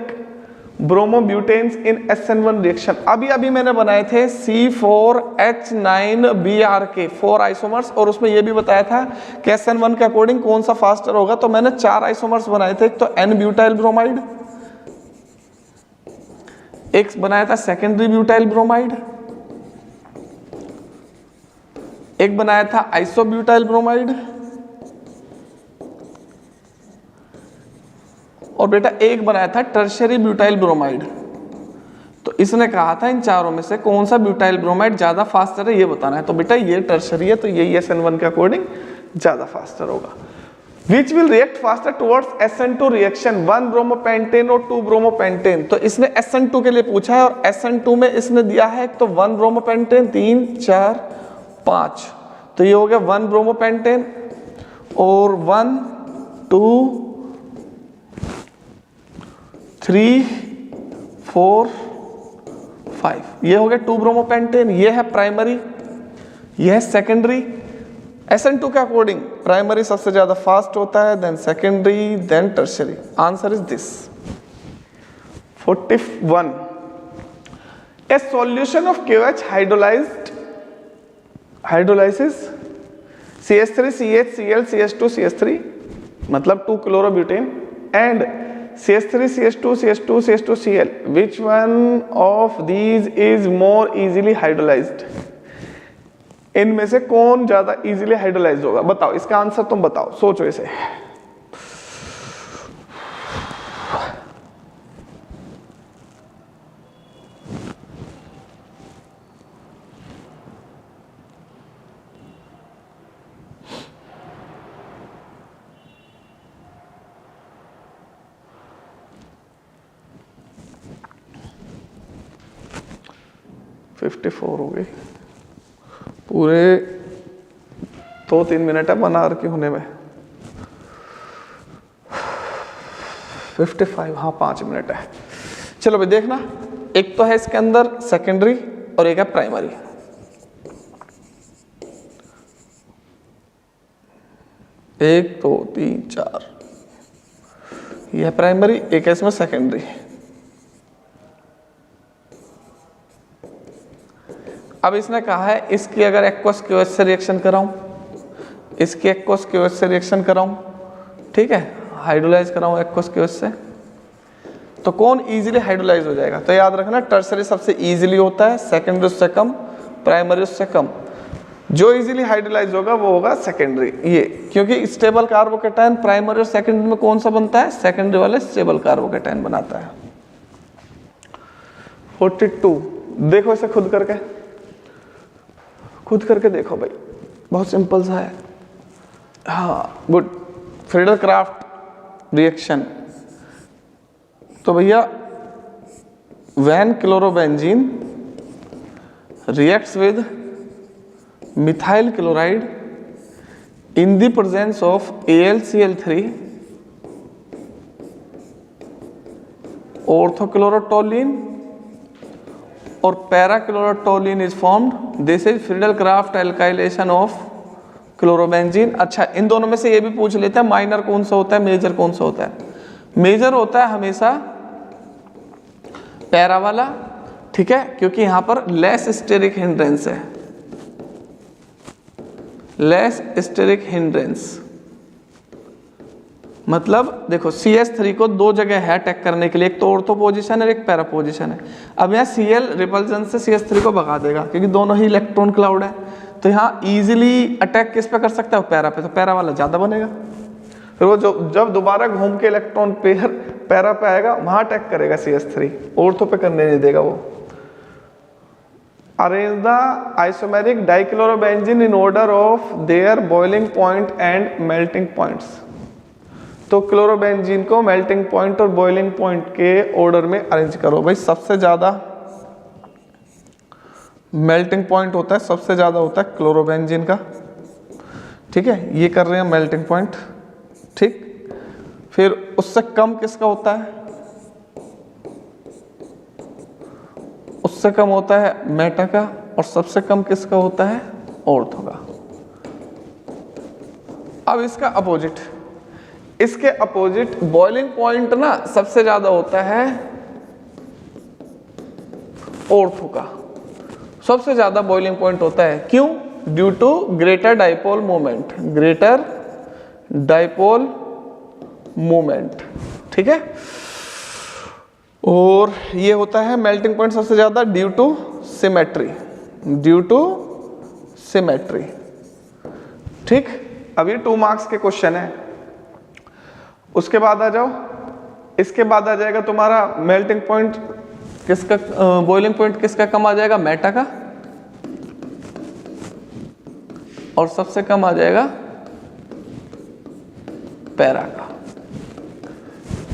bromobutanes in SN1 reaction. अभी मैंने बनाए थे C4H9Br के 4 आइसोमर्स, और उसमें यह भी बताया था कि SN1 के अकॉर्डिंग कौन सा फास्टर होगा। तो मैंने 4 आइसोमर्स बनाए थे। एक तो N-ब्यूटाइल ब्रोमाइड, एक बनाया था सेकेंडरी ब्यूटाइल ब्रोमाइड, एक बनाया था आइसोब्यूटाइल ब्रोमाइड, और बेटा एक बनाया था टर्शियरी ब्यूटाइल ब्रोमाइड। तो इसने कहा था इन चारों में से कौन सा ब्यूटाइल ब्रोमाइड ज्यादा फास्टर है ये बताना है। तो बेटा ये टर्शियरी है, तो यही SN1 के अकॉर्डिंग ज्यादा फास्टर होगा। Which will react faster towards SN2 reaction, 1 bromopentane और 2 ब्रोमोपेंटेन? तो इसने SN2 के लिए पूछा है, और SN2 में इसने दिया है तो 1 ब्रोमोपेंटेन, 3, 4, 5, तो ये हो गया 1 ब्रोमोपेंटेन, और 1, 2, 3, 4, 5, ये हो गया 2 ब्रोमोपेंटेन। ये है प्राइमरी, ये है सेकेंडरी। SN2 के अकॉर्डिंग प्राइमरी सबसे ज्यादा फास्ट होता है, then secondary, then tertiary. Answer is this. 41 A solution of KOH hydrolysis CH3, CH, Cl, CH2, CH3 मतलब 2 chlorobutane and CH3, CH2, CH2, CH2, Cl. Which one of these is more easily hydrolyzed? इनमें से कौन ज्यादा easily hydrolysed होगा? बताओ इसका answer, तुम बताओ, सोचो इसे। $54 हो गई, पूरे 2-3 मिनट है बनार की होने में। 55, हाँ 5 मिनट है। चलो भाई देखना, एक तो है इसके अंदर सेकेंडरी और एक है प्राइमरी। एक, 2, 3, 4, यह प्राइमरी, एक है इसमें सेकेंडरी। अब इसने कहा है इसकी अगर एक्वस KOH से रिएक्शन कराऊं, इसकी एक्वस KOH से रिएक्शन कराऊं, ठीक है, हाइड्रोलाइज कराऊं एक्वस KOH से, तो कौन इजीली हाइड्रोलाइज हो जाएगा? तो याद रखना टर्शरी सबसे इजीली होता है, सेकेंडरी उससे कम, प्राइमरी उससे कम। जो इजीली हाइड्रोलाइज होगा वो होगा सेकेंडरी, ये क्योंकि स्टेबल कार्बोकेटायन प्राइमरी और सेकेंडरी में कौन सा बनता है, सेकेंडरी वाले स्टेबल कार्बोकेटायन बनाता है। 42 देखो इसे खुद करके देखो भाई, बहुत सिंपल सा है। हाँ गुड, फ्रीडल क्राफ्ट रिएक्शन। तो भैया when chlorobenzene reacts with methyl chloride in the presence of AlCl3 orthochlorotoluene और parachlorotoluene is formed, this is Friedel Crafts alkylation of chlorobenzene. अच्छा इन दोनों में से ये भी पूछ लेते हैं माइनर कौन सा होता है, मेजर कौन सा होता है। मेजर होता है हमेशा पैरा वाला, ठीक है, क्योंकि यहां पर लेस स्टेरिक हिंड्रेंस है, लेस स्टेरिक हिंड्रेंस मतलब देखो CH3 को दो जगह है अटैक करने के लिए, एक तो ऑर्थो पोजीशन है, एक पैरा पोजीशन है। अब यहाँ Cl रिपल्जन से CH3 को भगा देगा क्योंकि दोनों ही इलेक्ट्रॉन क्लाउड है, तो यहाँ इजीली अटैक किस पे कर सकता है, पैरा पे, तो पैरा वाला ज्यादा बनेगा। फिर वो जब दोबारा घूम के इलेक्ट्रॉन पेयर पैरा पे आएगा वहां अटैक करेगा CH3, ऑर्थो पे करने नहीं देगा वो। Arrange the isomeric dichlorobenzene in order of their boiling point and melting points। तो क्लोरोबेंजीन को मेल्टिंग पॉइंट और बॉइलिंग पॉइंट के ऑर्डर में अरेंज करो। भाई सबसे ज्यादा मेल्टिंग पॉइंट होता है, सबसे ज्यादा होता है क्लोरोबेंजीन का, ठीक है, ये कर रहे हैं मेल्टिंग पॉइंट, ठीक। फिर उससे कम किसका होता है, उससे कम होता है मेटा का, और सबसे कम किसका होता है, ऑर्थो का। अब इसका अपोजिट, इसके अपोजिट बॉइलिंग पॉइंट ना सबसे ज्यादा होता है ऑर्थो का, सबसे ज्यादा बॉइलिंग पॉइंट होता है, क्यों, due to greater dipole moment, greater dipole moment, ठीक है। और ये होता है मेल्टिंग पॉइंट सबसे ज्यादा due to symmetry, due to symmetry, ठीक। अब ये 2 मार्क्स के क्वेश्चन है। उसके बाद आ जाओ, इसके बाद आ जाएगा तुम्हारा मेल्टिंग पॉइंट किसका, बॉइलिंग पॉइंट किसका कम आ जाएगा, मेटा का, और सबसे कम आ जाएगा पैरा का।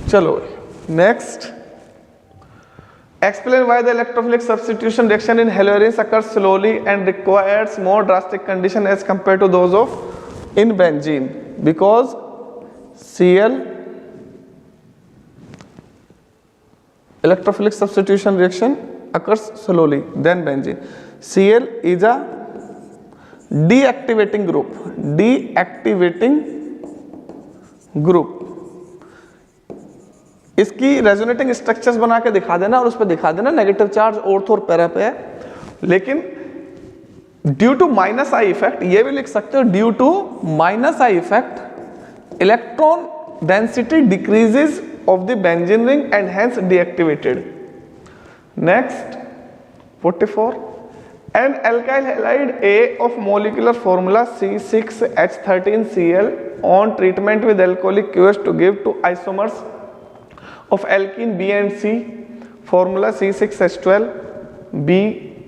चलो next, explain why the electrophilic substitution reaction in halogens occurs slowly and requires more drastic condition as compared to those of in benzene, because Cl electrophilic substitution reaction occurs slowly than benzene. Cl is a deactivating group, deactivating group। इसकी resonating structures बना के दिखा देना और उस पर दिखा देना नेगेटिव चार्ज ऑर्थो और पैरा पे है, लेकिन due to minus I effect, ये भी लिख सकते हो due to minus I effect electron density decreases of the benzene ring and hence deactivated। Next 44, an alkyl halide A of molecular formula C6H13Cl on treatment with alcoholic QH to give two isomers of alkene B and C, formula C6H12, B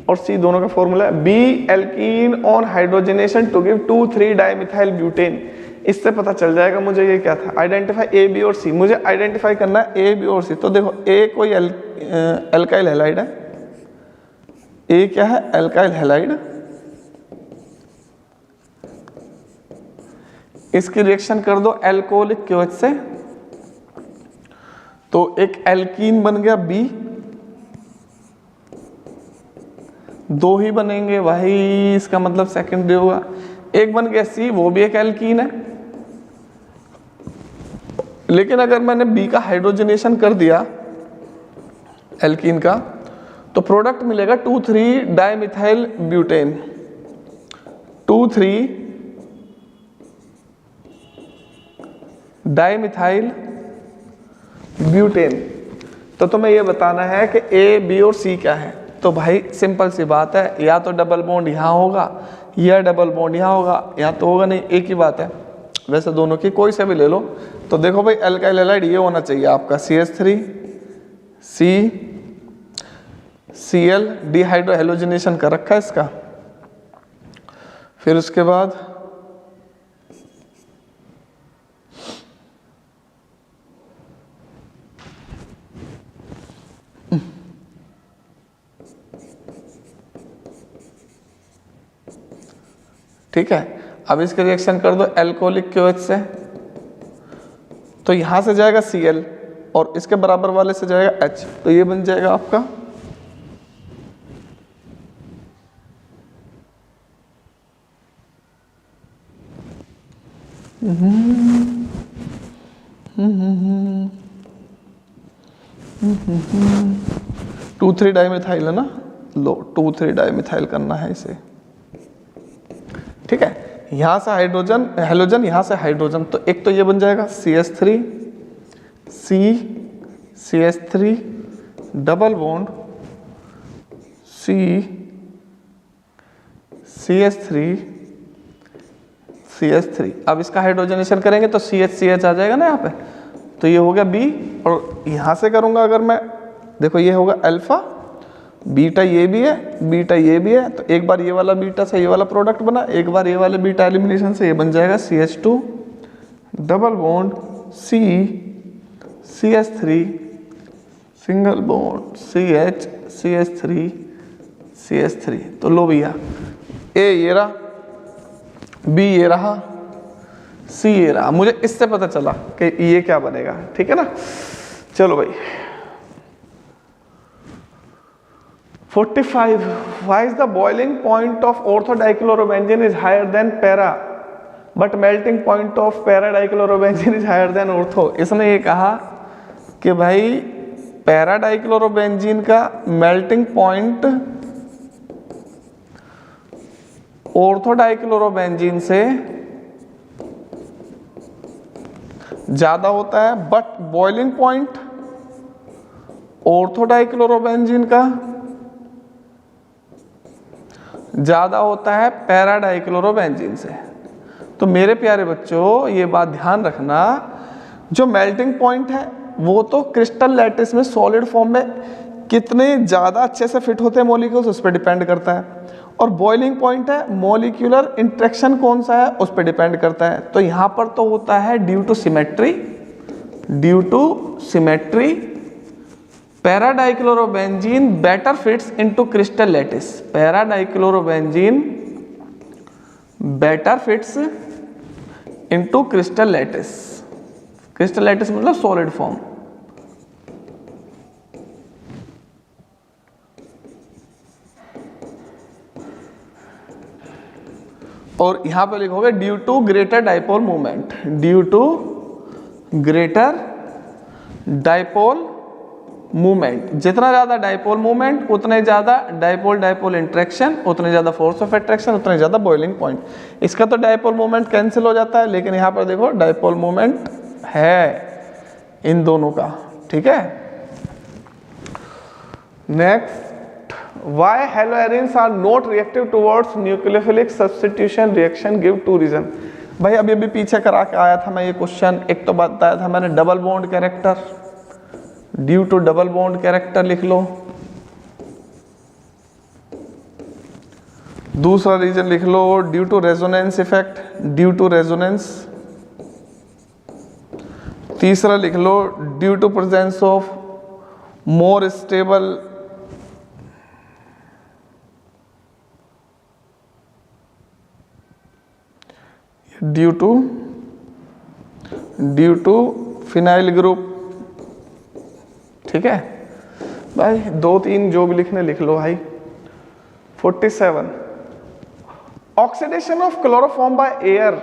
और C दोनों का formula है, B alkene on hydrogenation to give 2,3-dimethyl butane। इससे पता चल जाएगा मुझे ये क्या था, आइडेंटिफाई ए बी और सी, मुझे आइडेंटिफाई करना है ए बी और सी। तो देखो ए कोई एल्काइल हैलाइड है, ए क्या है, एल्काइल हैलाइड, इसकी रिएक्शन कर दो एल्कोहलिक क्यूएच से, तो एक एल्कीन बन गया बी, दो ही बनेंगे भाई, इसका मतलब सेकेंडरी होगा। एक बन गया सी, वो भी एक एल्कीन है, लेकिन अगर मैंने बी का हाइड्रोजनेशन कर दिया एल्कीन का, तो प्रोडक्ट मिलेगा 2,3-डाइमिथाइल ब्यूटेन, 2,3-डाइमिथाइल ब्यूटेन। तो तुम्हें यह बताना है कि ए बी और सी क्या है। तो भाई सिंपल सी बात है, या तो डबल बॉन्ड यहाँ होगा या डबल बॉन्ड यहाँ होगा, यहाँ तो होगा नहीं, एक ही बात है। वैसे दोनों की कोई से भी ले लो। तो देखो भाई एल्काइल हैलाइड ये होना चाहिए आपका CH3 Cl डिहाइड्रो हेलोजिनेशन कर रखा है इसका। फिर उसके बाद ठीक है, अब इसके रिएक्शन कर दो एल्कोहलिक QH से, तो यहां से जाएगा Cl और इसके बराबर वाले से जाएगा H, तो ये बन जाएगा आपका टू थ्री डाइमिथाइल है ना, लो 2,3 डाइमिथाइल करना है इसे। ठीक है, यहां से हाइड्रोजन हेलोजन, यहां से हाइड्रोजन, तो एक तो ये बन जाएगा CH3 CH3 double bond CH3। अब इसका हाइड्रोजनेशन करेंगे तो CH आ जाएगा ना यहाँ पे, तो ये हो गया B। और यहां से करूंगा अगर मैं, देखो ये होगा अल्फा, बीटा ये भी है, बीटा ये भी है, तो एक बार ये वाला बीटा से ये वाला प्रोडक्ट बना, एक बार ये वाले बीटा एलिमिनेशन से ये बन जाएगा CH2 double bond CH3 single bond CH3। तो लो भैया A ये रहा, B ये रहा, C ये रहा। मुझे इससे पता चला कि ये क्या बनेगा, ठीक है ना। चलो भाई 45, why is the boiling point of orthodichlorobenzene is higher than para but melting point of para dichlorobenzene is higher than ortho। इसने ये कहा कि भाई पैरा डाइक्लोरोबेंजीन का मेल्टिंग पॉइंट ऑर्थो डाइक्लोरोबेंजीन से ज्यादा होता है, but boiling point ortho dichlorobenzene का ज्यादा होता है पैरा डाइक्लोरोबेंजीन से। तो मेरे प्यारे बच्चों ये बात ध्यान रखना, जो मेल्टिंग पॉइंट है वो तो क्रिस्टल लैटिस में सॉलिड फॉर्म में कितने ज़्यादा अच्छे से फिट होते हैं मॉलिक्यूल्स उस पर डिपेंड करता है, और बॉइलिंग पॉइंट है मॉलिक्यूलर इंटरेक्शन कौन सा है उस पर डिपेंड करता है। तो यहाँ पर तो होता है due to symmetry para dichlorobenzene better fits into crystal lattice. Para dichlorobenzene better fits into crystal lattice. Crystal lattice मतलब सॉलिड फॉर्म। और यहां पे लिखोगे due to greater dipole movement, due to greater dipole movement. जितना ज्यादा dipole movement उतने ज्यादा dipole interaction, उतने ज्यादा फोर्स ऑफ अट्रैक्शन, उतने ज्यादा बॉइलिंग पॉइंट। इसका तो डाइपोल मूवमेंट कैंसिल हो जाता है, लेकिन यहां पर देखो डाइपोल मूवमेंट है इन दोनों का, ठीक है। Next, Why haloarenes are not reactive towards nucleophilic substitution reaction? Give 2 reason। भाई अभी अभी पीछे करा के आया था मैं ये क्वेश्चन। एक तो बताया था मैंने double bond character, due to double bond character लिख लो। दूसरा रीजन लिख लो due to resonance effect, due to resonance. तीसरा लिख लो due to presence of more stable due to phenyl group, ठीक है भाई। 2-3 जो भी लिखने लिख लो भाई। 47, oxidation of chloroform by air.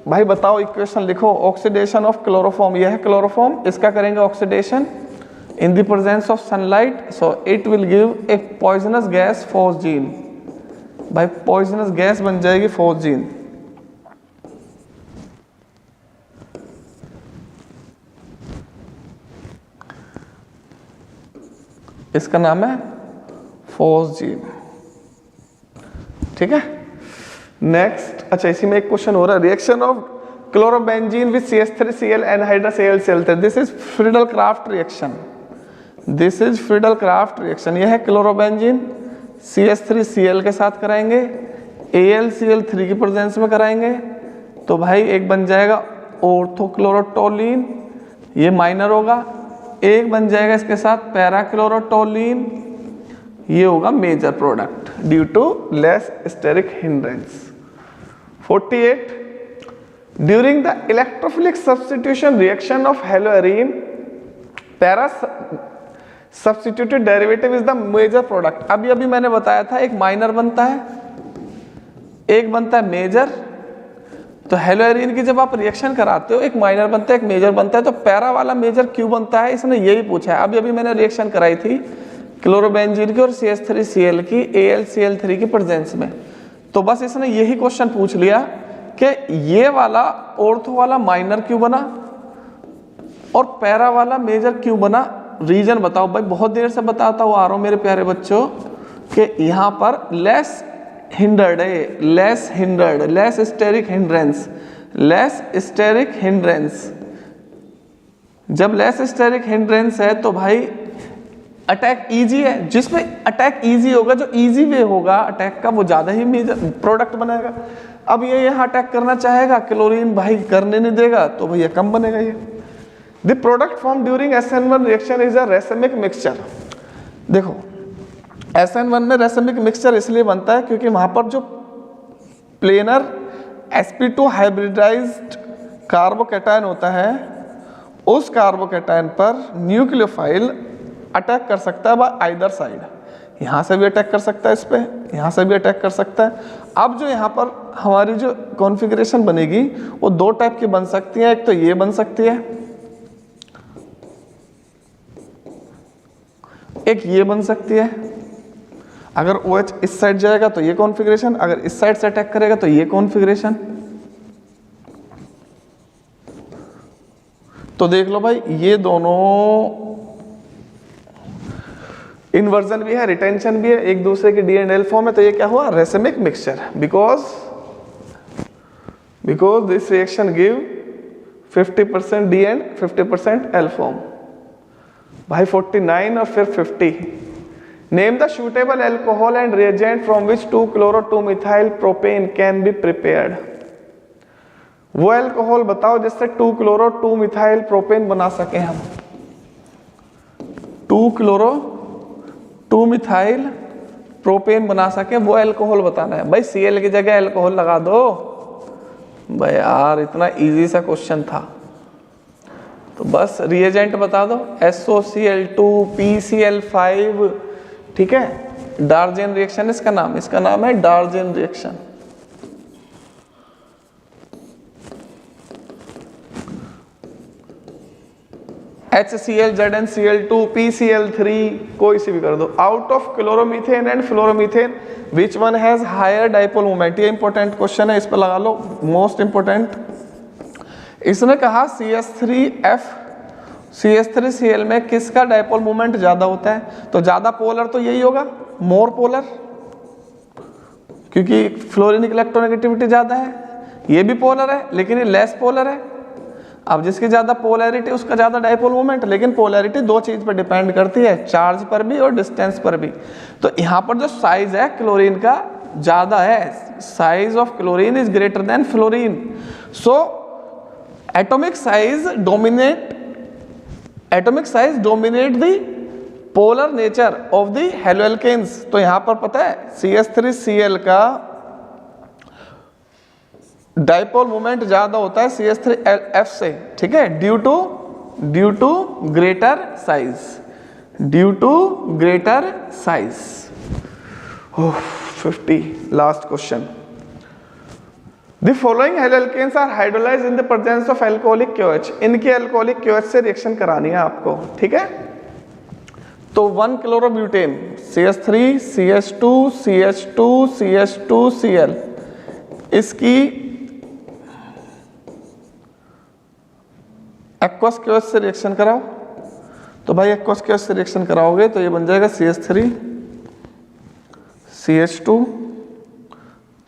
भाई बताओ इक्वेशन लिखो, ऑक्सीडेशन ऑफ क्लोरोफॉर्म, यह है क्लोरोफॉर्म, इसका करेंगे oxidation in the presence of sunlight, so it will give a poisonous gas phosgene. भाई पॉइजनस गैस बन जाएगी फोस्जीन। इसका नाम है फोस्जीन, ठीक है। नेक्स्ट, अच्छा इसी में एक क्वेश्चन हो रहा है, reaction of chlorobenzene with CH3Cl anhydrous AlCl3, this is Friedel craft reaction, this is Friedel craft reaction. यह है क्लोरोबेंजीन CH3Cl के साथ कराएंगे, AlCl3 की प्रेजेंस में कराएंगे, तो भाई एक बन जाएगा ऑर्थोक्लोरोटोलीन, ये माइनर होगा, एक बन जाएगा इसके साथ पैराक्लोरोटोलीन, ये होगा major product due to less steric hindrance. 48, during the electrophilic substitution reaction of haloarene para substituted derivative is the major product. अभी मैंने बताया था एक माइनर बनता है, एक बनता है मेजर। तो हेलोअरीन की जब आप रिएक्शन कराते हो एक माइनर बनता है एक मेजर बनता है, तो पैरा वाला मेजर क्यों बनता है इसने यही पूछा है। अभी मैंने रिएक्शन कराई थी क्लोरोबेंजीन की और CH3Cl की AlCl3 की प्रेजेंस में, तो बस इसने यही क्वेश्चन पूछ लिया कि ये वाला ऑर्थो वाला माइनर क्यों बना और पैरा वाला मेजर क्यों बना, रीजन बताओ भाई। बहुत देर से बताता हुआ आ रहा हूं मेरे प्यारे बच्चों कि यहाँ पर लेस हिंडर्ड है, less hindered, less steric hindrance, less steric hindrance. जब लेस स्टेरिक हिंड्रेंस है तो भाई अटैक इजी है, जिसमें अटैक इजी होगा, जो इजी वे होगा अटैक का, वो ज्यादा ही मेजर प्रोडक्ट बनेगा। अब ये यहाँ अटैक करना चाहेगा, क्लोरीन भाई करने नहीं देगा, तो भैया कम बनेगा ये। The product form during SN1 reaction is a racemic mixture. देखो SN1 में रेसमिक मिक्सचर इसलिए बनता है क्योंकि वहां पर जो प्लेनर sp2 हाइब्रिडाइज्ड कार्बोकैटायन होता है, उस कार्बोकैटायन पर न्यूक्लियोफाइल अटैक कर सकता है बाय आइदर साइड। यहाँ से भी अटैक कर सकता है, इस पे यहाँ से भी अटैक कर सकता है। अब जो यहाँ पर हमारी जो कॉन्फ़िगरेशन बनेगी वो दो टाइप की बन सकती है, एक तो ये बन सकती है, एक ये बन सकती है। अगर OH इस साइड जाएगा तो ये कॉन्फ़िगरेशन, अगर इस साइड से अटैक करेगा तो ये कॉन्फ़िगरेशन। तो देख लो भाई ये दोनों इन्वर्जन भी है, रिटेंशन भी है, एक दूसरे के डी एंड एल फॉर्म है, तो ये क्या हुआ racemic mixture. Because this reaction give 50% D and 50% L form. भाई 49 और फिर 50। Name the suitable alcohol and reagent from which 2-chloro-2-methyl propane can be prepared। वो अल्कोहल बताओ जिससे 2-chloro-2-methyl propane बना सके हम। 2-chloro-2-methyl propane बना सके, वो अल्कोहल बताना है। भाई Cl की जगह अल्कोहल लगा दो। भाई यार इतना इजी सा क्वेश्चन था। तो बस रिएजेंट बता दो, SOCl2 PCl5, ठीक है। डार्जेन रिएक्शन इसका नाम है डार्जेन रिएक्शन। HCl, ZnCl2, PCl3, कोई सी भी कर दो। Out of chloromethane and fluoromethane which one has higher dipole moment. ये इंपॉर्टेंट क्वेश्चन है, इस पर लगा लो, मोस्ट इंपॉर्टेंट। इसने कहा CH3Cl में किसका डाइपोल मोमेंट ज्यादा होता है, तो ज्यादा पोलर तो यही होगा, मोर पोलर, क्योंकि फ्लोरीनिक इलेक्ट्रोनेगेटिविटी ज्यादा है। ये भी पोलर है लेकिन ये लेस पोलर है। अब जिसकी ज्यादा पोलैरिटी उसका ज्यादा डाइपोल मोमेंट, लेकिन पोलैरिटी दो चीज पर डिपेंड करती है, चार्ज पर भी और डिस्टेंस पर भी। तो यहाँ पर जो साइज है क्लोरीन का ज्यादा है, size of chlorine is greater than fluorine. So atomic size dominate the polar nature of the haloalkanes. तो यहाँ पर पता है CH3Cl का डाइपोल मोमेंट ज्यादा होता है CH3F से, ठीक है, due to greater size. 50 last question. The following haloalkanes are hydrolyzed in the presence of alcoholic KOH। इनके alcoholic KOH से रिएक्शन करानी है आपको, ठीक है। तो 1-chlorobutane CH3 CH2 CH2 CH2 Cl, इसकी एक्वस KOH से रिएक्शन कराओ। तो भाई एक्वस KOH से रिएक्शन कराओगे तो ये बन जाएगा CH3 CH2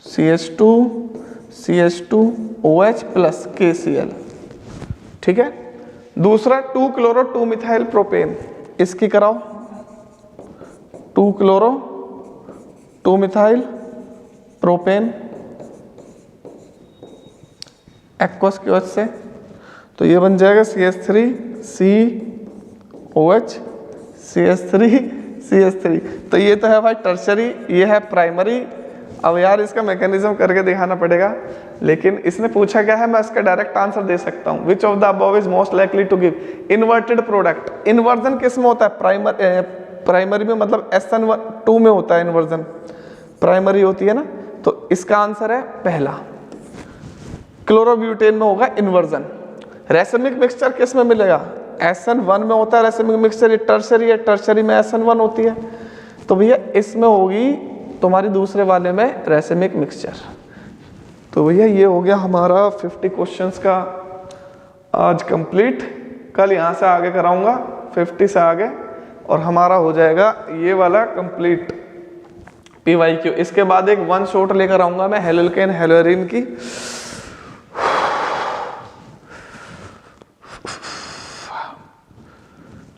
CH2OH plus KCl। ठीक है। दूसरा 2 क्लोरो 2 मिथाइल प्रोपेन, इसकी कराओ 2 क्लोरो 2 मिथाइल प्रोपेन एक्वस की वजह से, तो ये बन जाएगा CH3COH CH3CH3। तो ये तो है भाई टर्शरी, ये है प्राइमरी। अब यार इसका मैकेनिज्म करके दिखाना पड़ेगा, लेकिन इसने पूछा क्या है, मैं इसका डायरेक्ट आंसर दे सकता हूँ। Which of the above is most likely to give inverted product. Inversion किस में होता है? प्राइमरी में, मतलब SN2 में होता है इन्वर्जन, प्राइमरी होती है ना। तो इसका आंसर है पहला, क्लोरोब्यूटेन में होगा इन्वर्जन। रेसिमिक मिक्सचर किस में मिलेगा? SN1 में होता है रेसिमिक मिक्सचर, ये टर्शरी है, टर्शरी में SN1 होती है। तो भैया इसमें होगी तुम्हारी दूसरे वाले में रेसिमिक मिक्सचर। तो भैया ये हो गया हमारा 50 क्वेश्चंस का आज कंप्लीट। कल यहाँ से आगे कराऊंगा 50 से आगे, और हमारा हो जाएगा ये वाला कंप्लीट PYQ। इसके बाद एक 1 शॉट लेकर आऊंगा मैं हेलोल्केन हेलोरिन की।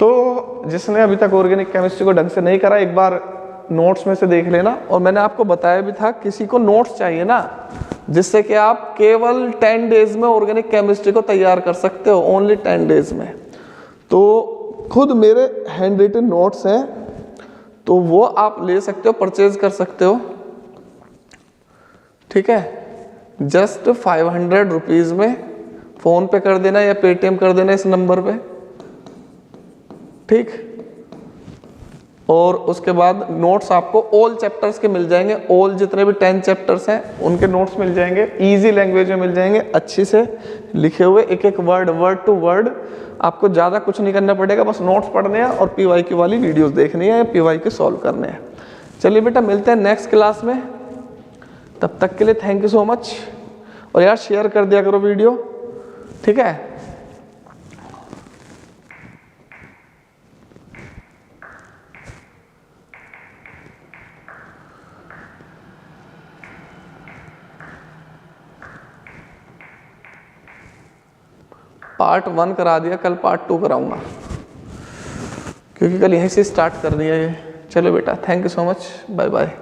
तो जिसने अभी तक ऑर्गेनिक केमिस्ट्री को ढंग से नहीं करा, एक बार नोट्स में से देख लेना। और मैंने आपको बताया भी था, किसी को नोट्स चाहिए ना, जिससे कि आप केवल 10 डेज में ऑर्गेनिक केमिस्ट्री को तैयार कर सकते हो, ओनली 10 डेज में। तो खुद मेरे हैंड रिटन नोट्स हैं, तो वो आप ले सकते हो, परचेज कर सकते हो। ठीक है, जस्ट 500 रुपीज़ में फ़ोन पे कर देना या पेटीएम कर देना इस नंबर पे। ठीक, और उसके बाद नोट्स आपको ऑल चैप्टर्स के मिल जाएंगे, ऑल जितने भी 10 चैप्टर्स हैं उनके नोट्स मिल जाएंगे, इजी लैंग्वेज में मिल जाएंगे, अच्छे से लिखे हुए, एक एक वर्ड टू वर्ड। आपको ज़्यादा कुछ नहीं करना पड़ेगा, बस नोट्स पढ़ने हैं और PYQ वाली वीडियोस देखनी है, PYQ सॉल्व करने हैं। चलिए बेटा, मिलते हैं नेक्स्ट क्लास में, तब तक के लिए थैंक यू सो मच। और यार शेयर कर दिया करो वीडियो, ठीक है। पार्ट 1 करा दिया, कल पार्ट 2 कराऊंगा, क्योंकि कल यहीं से स्टार्ट कर दिया ये। चलो बेटा, thank you so much, bye bye.